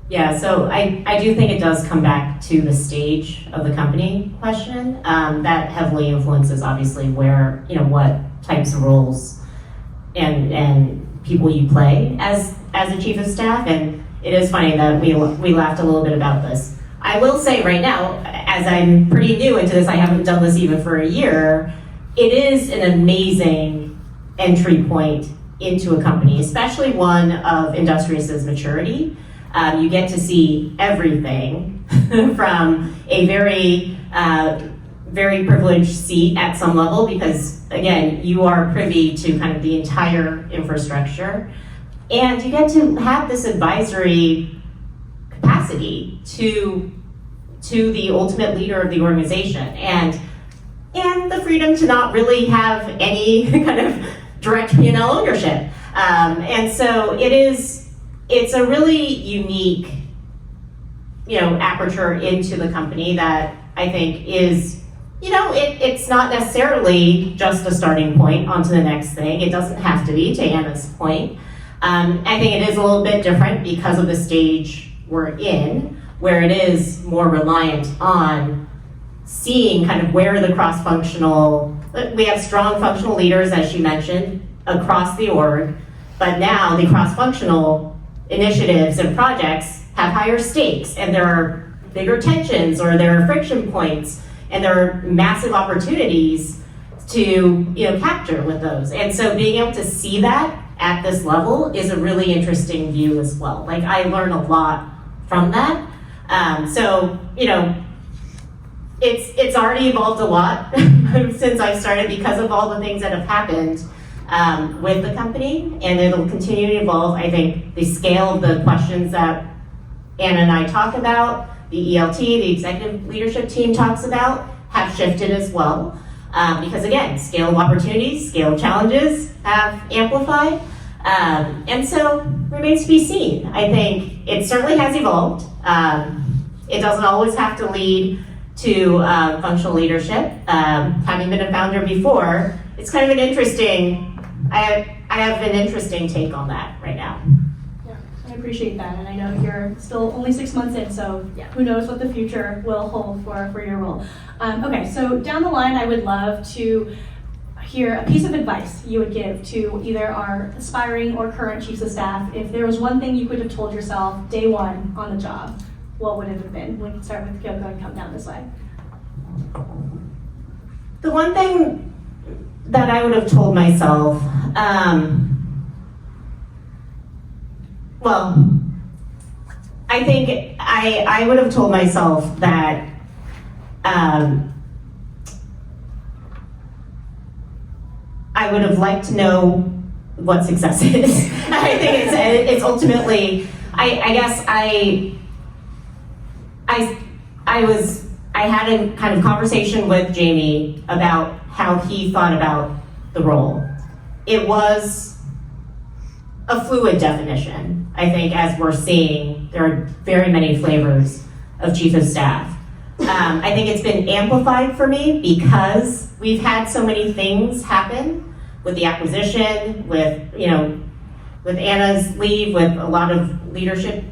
Yeah, so I do think it does come back to the stage of the company question. That heavily influences obviously where, what types of roles and people you play as a chief of staff. And it is funny that we laughed a little bit about this. I will say right now, as I'm pretty new into this, I haven't done this even for a year, it is an amazing entry point into a company, especially one of Industrious's maturity. You get to see everything from a very, very privileged seat at some level because, again, you are privy to kind of the entire infrastructure. And you get to have this advisory capacity to the ultimate leader of the organization and the freedom to not really have any kind of direct P&L ownership. And so it's a really unique, aperture into the company that I think is, it's not necessarily just a starting point onto the next thing. It doesn't have to be, to Anna's point. I think it is a little bit different because of the stage we're in, where it is more reliant on seeing kind of where the cross-functional, we have strong functional leaders, as she mentioned, across the org, but now the cross-functional initiatives and projects have higher stakes, and there are bigger tensions, or there are friction points, and there are massive opportunities to capture with those. And so being able to see that at this level is a really interesting view as well. Like, I learn a lot from that. It's already evolved a lot since I've started because of all the things that have happened with the company, and it'll continue to evolve. I think the scale of the questions that Anna and I talk about, the ELT, the executive leadership team talks about, have shifted as well. Because again, scale of opportunities, scale of challenges have amplified. And so remains to be seen. I think it certainly has evolved. It doesn't always have to lead to functional leadership. Having been a founder before, it's kind of an interesting, I have an interesting take on that right now. Yeah, I appreciate that, and I know you're still only 6 months in, so who knows what the future will hold for your role. Okay, so down the line, I would love to hear a piece of advice you would give to either our aspiring or current chiefs of staff. If there was one thing you could have told yourself day one on the job, what would it have been? We can start with Kyoko and come down this way. The one thing that I would have told myself, I think I would have told myself that I would have liked to know what success is. I think it's ultimately, I guess I had a kind of conversation with Jamie about how he thought about the role. It was a fluid definition. I think, as we're seeing, there are very many flavors of chief of staff. I think it's been amplified for me because we've had so many things happen with the acquisition, with Anna's leave, with a lot of leadership,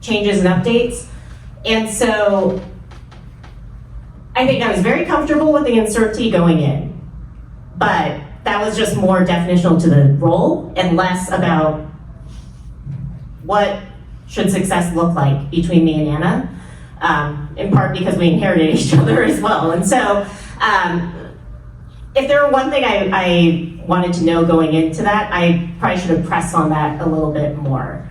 changes and updates. And so I think I was very comfortable with the uncertainty going in, but that was just more definitional to the role and less about what should success look like between me and Anna, in part because we inherited each other as well. And so if there were one thing I wanted to know going into that, I probably should have pressed on that a little bit more,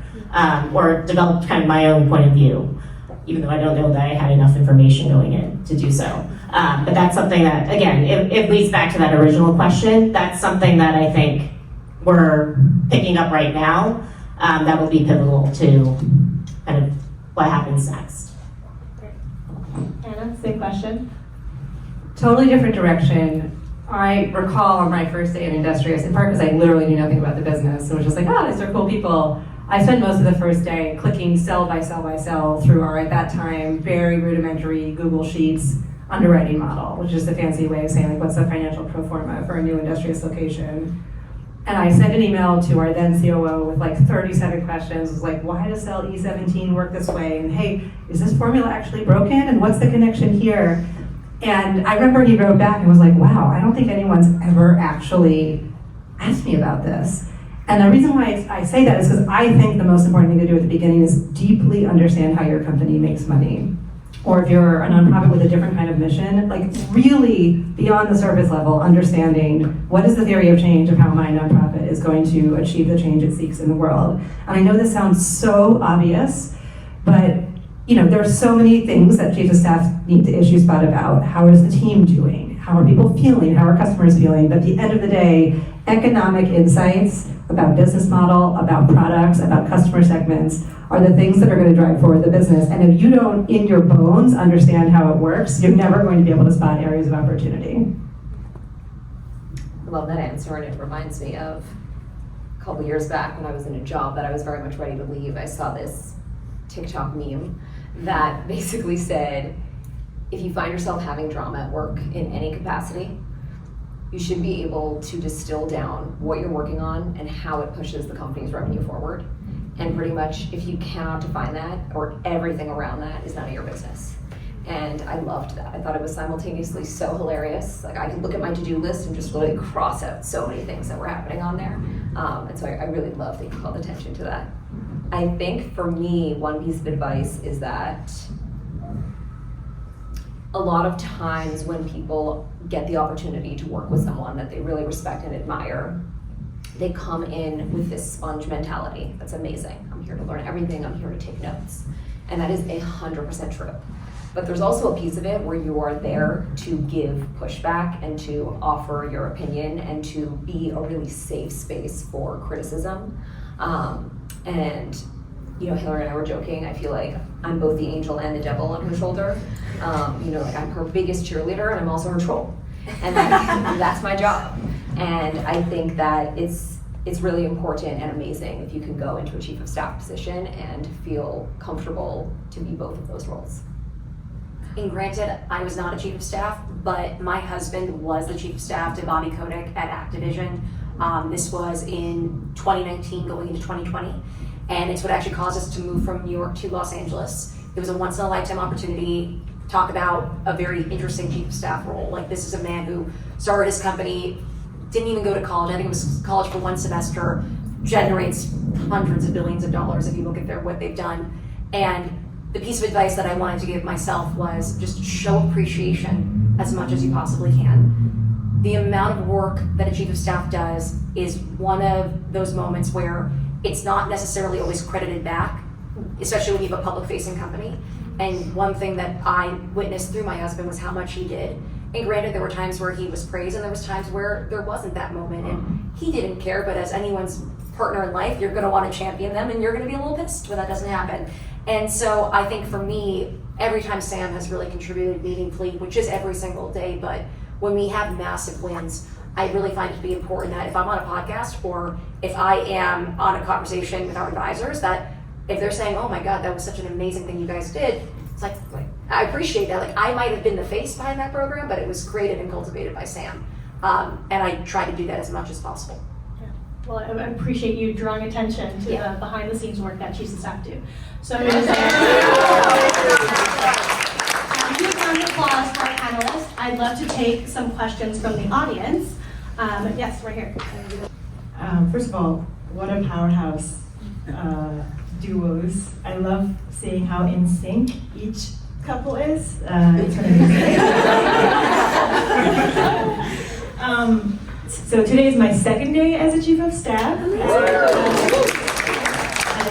or developed kind of my own point of view, even though I don't know that I had enough information going in to do so. But that's something that, again, it leads back to that original question. That's something that I think we're picking up right now that will be pivotal to kind of what happens next. Anna, same question. Totally different direction. I recall on my first day in Industrious, in part because I literally knew nothing about the business, and was just like, oh, these are cool people. I spent most of the first day clicking cell by cell by cell through our, at that time, very rudimentary Google Sheets underwriting model, which is the fancy way of saying, like, what's the financial pro forma for a new Industrious location. And I sent an email to our then COO with like 37 questions. It was like, why does cell E17 work this way? And hey, is this formula actually broken? And what's the connection here? And I remember he wrote back and was like, wow, I don't think anyone's ever actually asked me about this. And the reason why I say that is because I think the most important thing to do at the beginning is deeply understand how your company makes money. Or if you're a nonprofit with a different kind of mission, like really beyond the surface level, understanding what is the theory of change of how my nonprofit is going to achieve the change it seeks in the world. And I know this sounds so obvious, but there are so many things that chief of staff need to issue spot about. How is the team doing? How are people feeling? How are customers feeling? But at the end of the day, economic insights about business model, about products, about customer segments are the things that are going to drive forward the business. And if you don't, in your bones, understand how it works, you're never going to be able to spot areas of opportunity. I love that answer, and it reminds me of a couple years back when I was in a job that I was very much ready to leave. I saw this TikTok meme that basically said, if you find yourself having drama at work in any capacity, you should be able to distill down what you're working on and how it pushes the company's revenue forward. And pretty much, if you cannot define that, or everything around that is none of your business. And I loved that. I thought it was simultaneously so hilarious. Like, I could look at my to-do list and just really cross out so many things that were happening on there. And so I really love that you called attention to that. I think for me, one piece of advice is that a lot of times when people get the opportunity to work with someone that they really respect and admire, they come in with this sponge mentality. That's amazing. I'm here to learn everything. I'm here to take notes. And that is 100% true. But there's also a piece of it where you are there to give pushback and to offer your opinion and to be a really safe space for criticism. And you know, Hilary and I were joking, I feel like I'm both the angel and the devil on her shoulder. You know, like, I'm her biggest cheerleader and I'm also her troll. And that's my job. And I think that it's really important and amazing if you can go into a chief of staff position and feel comfortable to be both of those roles. And granted, I was not a chief of staff, but my husband was the chief of staff to Bobby Kotick at Activision. This was in 2019 going into 2020. And it's what actually caused us to move from New York to Los Angeles. It was a once in a lifetime opportunity. Talk about a very interesting chief of staff role. Like, this is a man who started his company, didn't even go to college. I think it was college for one semester, generates hundreds of billions of dollars if you look at what they've done. And the piece of advice that I wanted to give myself was just show appreciation as much as you possibly can. The amount of work that a chief of staff does is one of those moments where it's not necessarily always credited back, especially when you have a public-facing company. And one thing that I witnessed through my husband was how much he did. And granted, there were times where he was praised and there was times where there wasn't that moment, and he didn't care, but as anyone's partner in life, you're gonna wanna champion them and you're gonna be a little pissed when that doesn't happen. And so I think for me, every time Sam has really contributed meaningfully, which is every single day, but when we have massive wins, I really find it to be important that if I'm on a podcast or if I am on a conversation with our advisors, that if they're saying, oh my God, that was such an amazing thing you guys did, it's like I appreciate that. Like, I might have been the face behind that program, but it was created and cultivated by Sam. And I try to do that as much as possible. Yeah. Well, I appreciate you drawing attention to the behind the scenes work that chiefs of staff do. So I'm going to say, give a round of applause for our panelists. I'd love to take some questions from the audience. Yes, right here. First of all, what a powerhouse duos. I love seeing how in sync each couple is. It's so today is my second day as a chief of staff at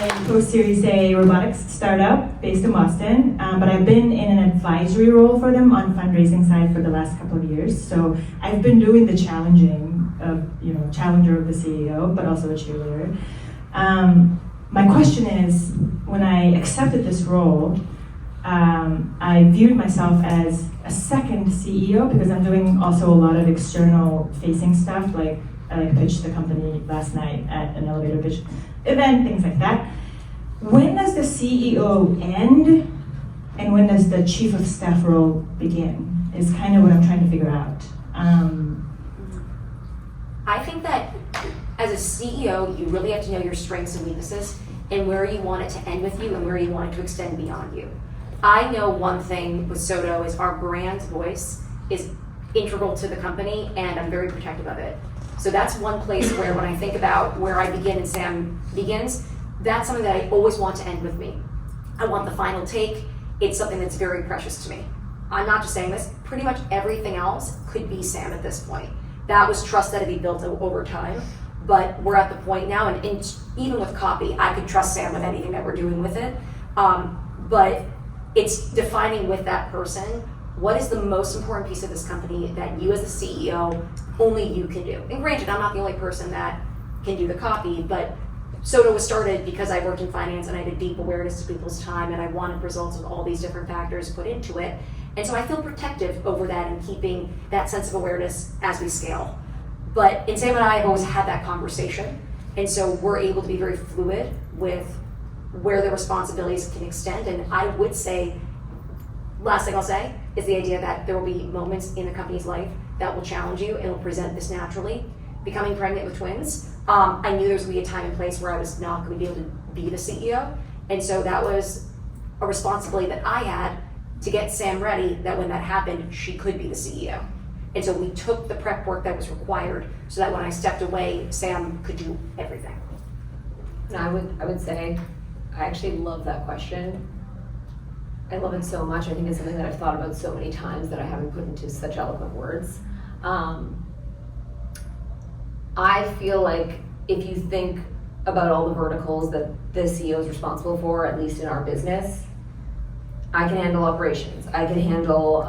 a post-Series A robotics startup based in Boston. But I've been in an advisory role for them on fundraising side for the last couple of years. So I've been doing the challenging of, challenger of the CEO, but also a cheerleader. My question is, when I accepted this role, I viewed myself as a second CEO because I'm doing also a lot of external facing stuff, like I pitched the company last night at an elevator pitch event, things like that. When does the CEO end and when does the chief of staff role begin is kind of what I'm trying to figure out. I think that as a CEO, you really have to know your strengths and weaknesses and where you want it to end with you and where you want it to extend beyond you. I know one thing with Soto is our brand voice is integral to the company and I'm very protective of it. So that's one place where when I think about where I begin and Sam begins, that's something that I always want to end with me. I want the final take. It's something that's very precious to me. I'm not just saying this, pretty much everything else could be Sam at this point. That was trust that had been built over time, but we're at the point now, and even with copy, I could trust Sam with anything that we're doing with it. But it's defining with that person, what is the most important piece of this company that you as the CEO, only you can do? And granted, I'm not the only person that can do the copy, but Soto was started because I worked in finance and I had a deep awareness of people's time and I wanted results with all these different factors put into it. And so I feel protective over that and keeping that sense of awareness as we scale. But Sam and I have always had that conversation. And so we're able to be very fluid with where the responsibilities can extend. And I would say, last thing I'll say, is the idea that there will be moments in the company's life that will challenge you and will present this naturally. Becoming pregnant with twins, I knew there was going to be a time and place where I was not going to be able to be the CEO. And so that was a responsibility that I had to get Sam ready that when that happened, she could be the CEO. And so we took the prep work that was required so that when I stepped away, Sam could do everything. And I would say, I actually love that question. I love it so much. I think it's something that I've thought about so many times that I haven't put into such eloquent words. I feel like if you think about all the verticals that the CEO is responsible for, at least in our business, I can handle operations. I can handle,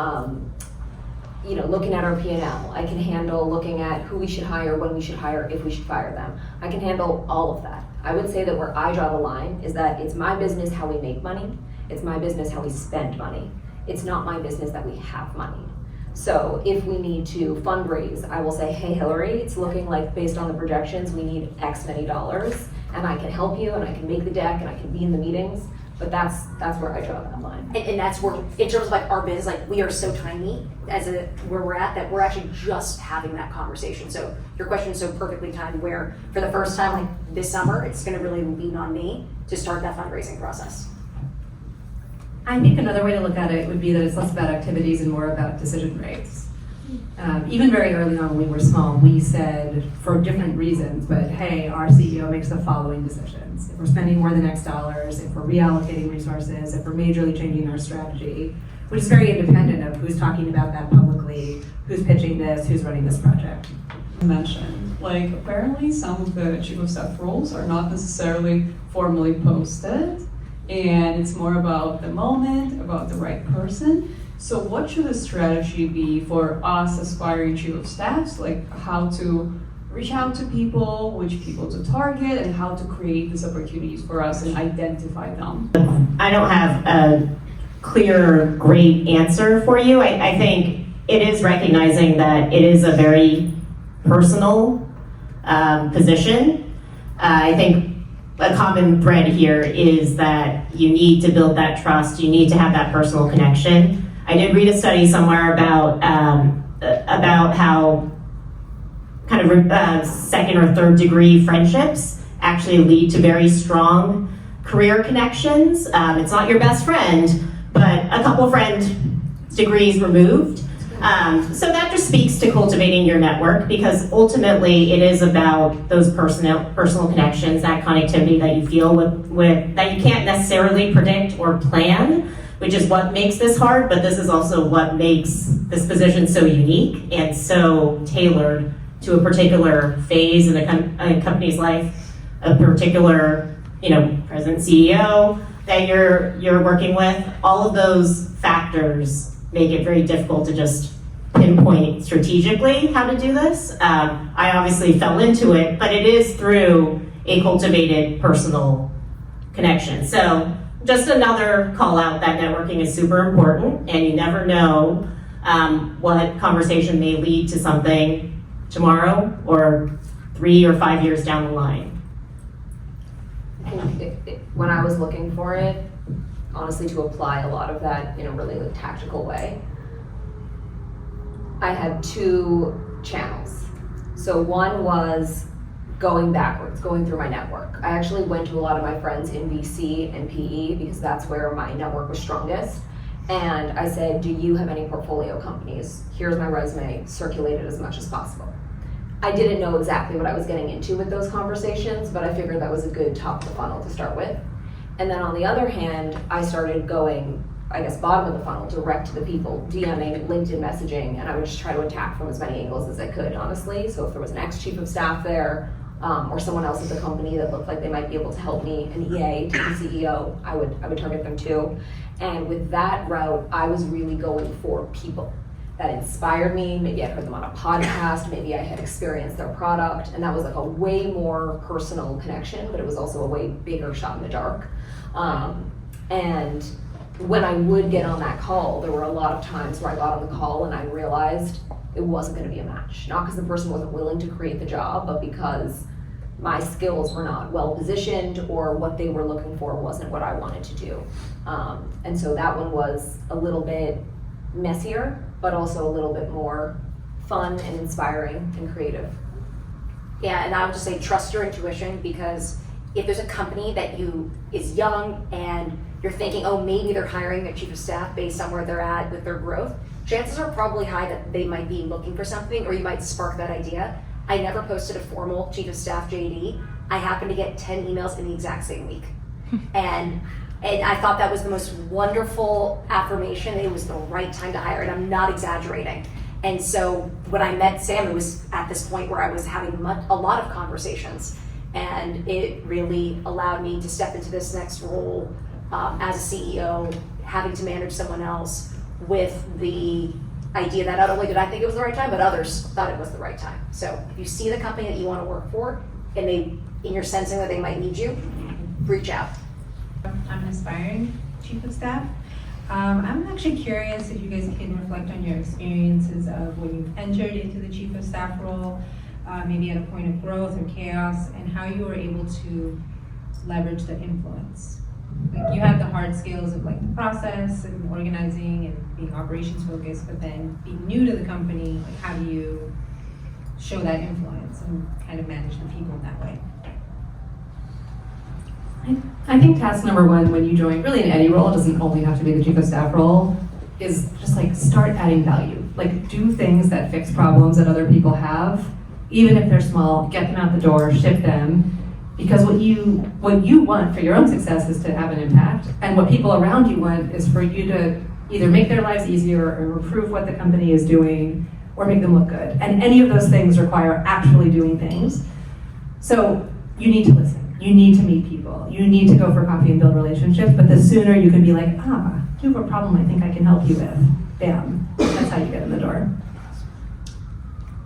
looking at our P&L. I can handle looking at who we should hire, when we should hire, if we should fire them. I can handle all of that. I would say that where I draw the line is that it's my business how we make money. It's my business how we spend money. It's not my business that we have money. So if we need to fundraise, I will say, hey, Hilary, it's looking like based on the projections, we need X many dollars, and I can help you, and I can make the deck, and I can be in the meetings. But that's where I draw that line. And that's where, in terms of like our business, like we are so tiny where we're at that we're actually just having that conversation. So your question is so perfectly timed where for the first time, like this summer, it's gonna really lean on me to start that fundraising process. I think another way to look at it would be that it's less about activities and more about decision rates. Even very early on when we were small, we said, for different reasons, but hey, our CEO makes the following decisions. If we're spending more than X dollars, if we're reallocating resources, if we're majorly changing our strategy, which is very independent of who's talking about that publicly, who's pitching this, who's running this project. Mentioned, like apparently some of the chief of staff roles are not necessarily formally posted, and it's more about the moment, about the right person. So what should the strategy be for us aspiring chief of staffs, like how to reach out to people, which people to target, and how to create these opportunities for us and identify them? I don't have a clear, great answer for you. I think it is recognizing that it is a very personal position. I think a common thread here is that you need to build that trust, you need to have that personal connection. I did read a study somewhere about how kind of second or third degree friendships actually lead to very strong career connections. It's not your best friend, but a couple friend degrees removed. So that just speaks to cultivating your network, because ultimately it is about those personal connections, that connectivity that you feel with that you can't necessarily predict or plan, which is what makes this hard, but this is also what makes this position so unique and so tailored to a particular phase in a company's life, a particular, president, CEO that you're working with. All of those factors make it very difficult to just pinpoint strategically how to do this. I obviously fell into it, but it is through a cultivated personal connection. So just another call out that networking is super important, and you never know what conversation may lead to something tomorrow or 3 or 5 years down the line. When I was looking for it, honestly, to apply a lot of that in a really tactical way, I had 2 channels. So one was going backwards, going through my network. I actually went to a lot of my friends in VC and PE because that's where my network was strongest. And I said, do you have any portfolio companies? Here's my resume, circulate it as much as possible. I didn't know exactly what I was getting into with those conversations, but I figured that was a good top of the funnel to start with. And then on the other hand, I started going, bottom of the funnel, direct to the people, DMing, LinkedIn messaging, and I would just try to attack from as many angles as I could, honestly. So if there was an ex-chief of staff there, or someone else at the company that looked like they might be able to help me, an EA to the CEO, I would target them too. And with that route, I was really going for people that inspired me. Maybe I heard them on a podcast, maybe I had experienced their product, and that was like a way more personal connection, but it was also a way bigger shot in the dark. And when I would get on that call, there were a lot of times where I got on the call and I realized it wasn't going to be a match. Not because the person wasn't willing to create the job, but because my skills were not well positioned or what they were looking for wasn't what I wanted to do. And so that one was a little bit messier, but also a little bit more fun and inspiring and creative. Yeah, and I would just say trust your intuition, because if there's a company that is young and you're thinking, oh, maybe they're hiring their chief of staff based on where they're at with their growth, chances are probably high that they might be looking for something, or you might spark that idea. I never posted a formal chief of staff JD. I happened to get 10 emails in the exact same week. And I thought that was the most wonderful affirmation. It was the right time to hire, and I'm not exaggerating. And so when I met Sam, it was at this point where I was having a lot of conversations, and it really allowed me to step into this next role as a CEO, having to manage someone else, with the idea that not only did I think it was the right time, but others thought it was the right time. So if you see the company that you want to work for, and you're sensing that they might need you, reach out. I'm an aspiring chief of staff. I'm actually curious if you guys can reflect on your experiences of when you've entered into the chief of staff role, maybe at a point of growth or chaos, and how you were able to leverage the influence. Like, you have the hard skills of like the process and organizing and being operations focused, but then being new to the company, like how do you show that influence and kind of manage the people in that way? I think task number one when you join, really in any role, it doesn't only have to be the chief of staff role, is just like start adding value. Like, do things that fix problems that other people have, even if they're small, get them out the door, ship them. Because what you want for your own success is to have an impact, and what people around you want is for you to either make their lives easier or improve what the company is doing or make them look good. And any of those things require actually doing things. So you need to listen. You need to meet people. You need to go for coffee and build relationships, but the sooner you can be like, you have a problem I think I can help you with, bam, that's how you get in the door.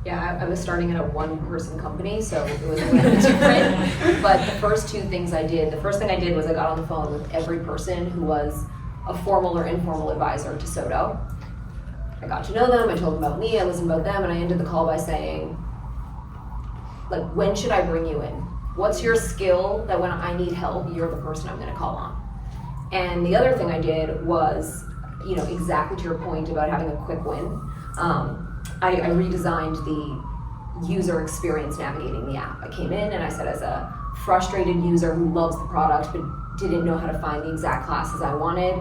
Yeah, I was starting at a one-person company, so it was a little bit different. But the first thing I did was I got on the phone with every person who was a formal or informal advisor to Soto. I got to know them, I told them about me, I listened about them, and I ended the call by saying, like, when should I bring you in? What's your skill that when I need help, you're the person I'm gonna call on? And the other thing I did was, exactly to your point about having a quick win, I redesigned the user experience navigating the app. I came in and I said, as a frustrated user who loves the product but didn't know how to find the exact classes I wanted,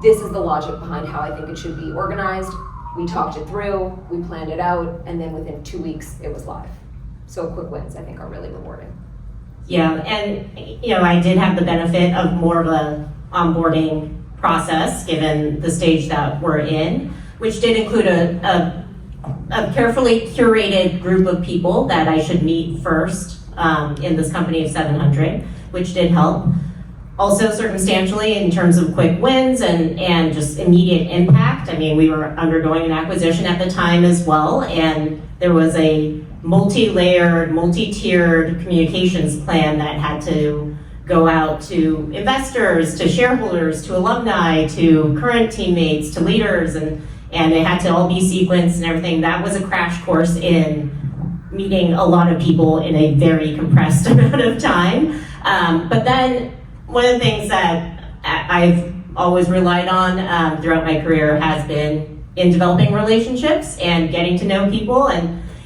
this is the logic behind how I think it should be organized. We talked it through, we planned it out, and then within 2 weeks it was live. So quick wins, I think, are really rewarding. Yeah, and I did have the benefit of more of a onboarding process given the stage that we're in, which did include a carefully curated group of people that I should meet first in this company of 700, which did help. Also circumstantially in terms of quick wins and just immediate impact. I mean, we were undergoing an acquisition at the time as well, and there was a multi-layered, multi-tiered communications plan that had to go out to investors, to shareholders, to alumni, to current teammates, to leaders, and they had to all be sequenced and everything. That was a crash course in meeting a lot of people in a very compressed amount of time. But then one of the things that I've always relied on throughout my career has been in developing relationships and getting to know people.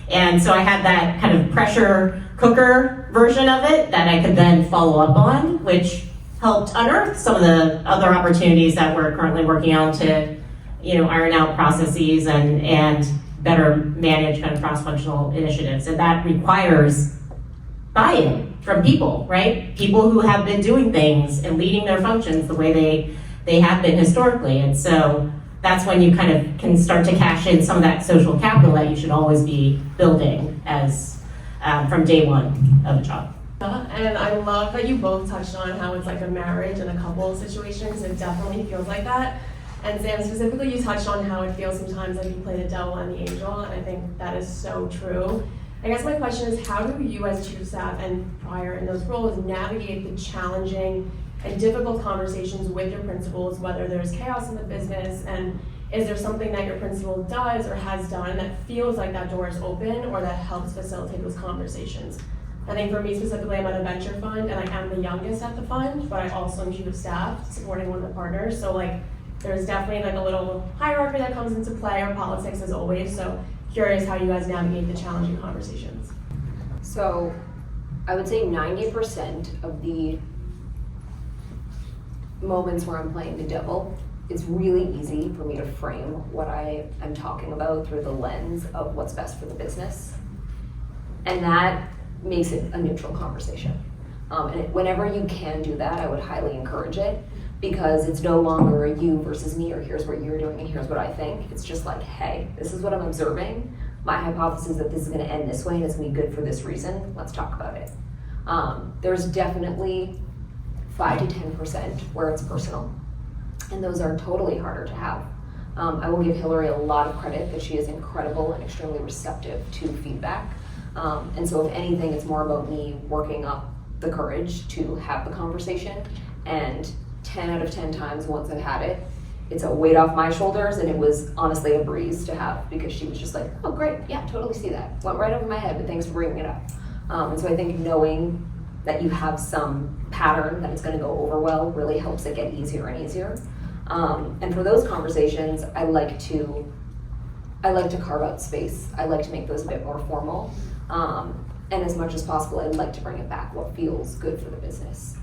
And so I had that kind of pressure cooker version of it that I could then follow up on, which helped unearth some of the other opportunities that we're currently working on to iron out processes and better manage kind of cross-functional initiatives. And that requires buy-in from people, right? People who have been doing things and leading their functions the way they have been historically. And so that's when you kind of can start to cash in some of that social capital that you should always be building as from day one of a job. And I love that you both touched on how it's like a marriage and a couple situation, because it definitely feels like that. And Sam, specifically, you touched on how it feels sometimes like you play the devil and the angel, and I think that is so true. I guess my question is, how do you as chief of staff and prior in those roles navigate the challenging and difficult conversations with your principals, whether there's chaos in the business, and is there something that your principal does or has done that feels like that door is open or that helps facilitate those conversations? I think for me specifically, I'm at a venture fund and I am the youngest at the fund, but I also am chief of staff supporting one of the partners. So there's definitely a little hierarchy that comes into play, or politics as always. So curious how you guys navigate the challenging conversations. So I would say 90% of the moments where I'm playing the devil, it's really easy for me to frame what I am talking about through the lens of what's best for the business. And that makes it a neutral conversation. Whenever you can do that, I would highly encourage it, because it's no longer a you versus me, or here's what you're doing and here's what I think. It's just like, hey, this is what I'm observing. My hypothesis is that this is gonna end this way and it's gonna be good for this reason. Let's talk about it. There's definitely 5 to 10% where it's personal, and those are totally harder to have. I will give Hilary a lot of credit that she is incredible and extremely receptive to feedback. And so if anything, it's more about me working up the courage to have the conversation, and 10 out of 10 times once I've had it, it's a weight off my shoulders, and it was honestly a breeze to have, because she was just like, oh great, yeah, totally see that. Went right over my head, but thanks for bringing it up. And so I think knowing that you have some pattern that it's gonna go over well really helps it get easier and easier. And for those conversations, I like to carve out space. I like to make those a bit more formal. And as much as possible, I'd like to bring it back what feels good for the business.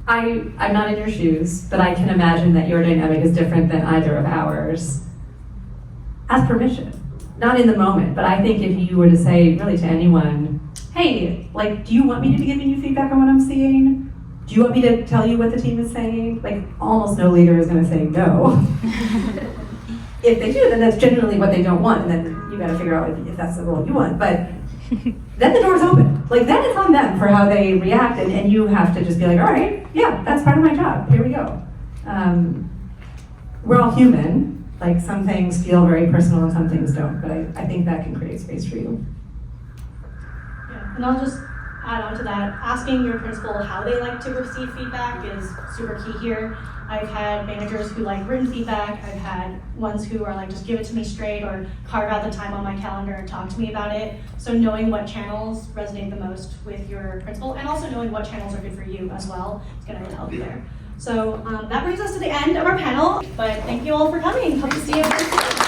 I'm not in your shoes, but I can imagine that your dynamic is different than either of ours. Ask permission. Not in the moment, but I think if you were to say really to anyone, hey, like, do you want me to be giving you feedback on what I'm seeing? Do you want me to tell you what the team is saying? Like, almost no leader is gonna say no. If they do, then that's generally what they don't want, and then you gotta figure out if that's the role you want. But then the door's open. Like, then it's on them for how they react, and you have to just be like, all right, yeah, that's part of my job, here we go. We're all human. Like, some things feel very personal and some things don't, but I think that can create space for you. Yeah, and I'll just add on to that, asking your principal how they like to receive feedback is super key here. I've had managers who like written feedback. I've had ones who are like, just give it to me straight, or carve out the time on my calendar and talk to me about it. So knowing what channels resonate the most with your principal, and also knowing what channels are good for you as well, is gonna really help you there. So that brings us to the end of our panel, but thank you all for coming. Hope to see you.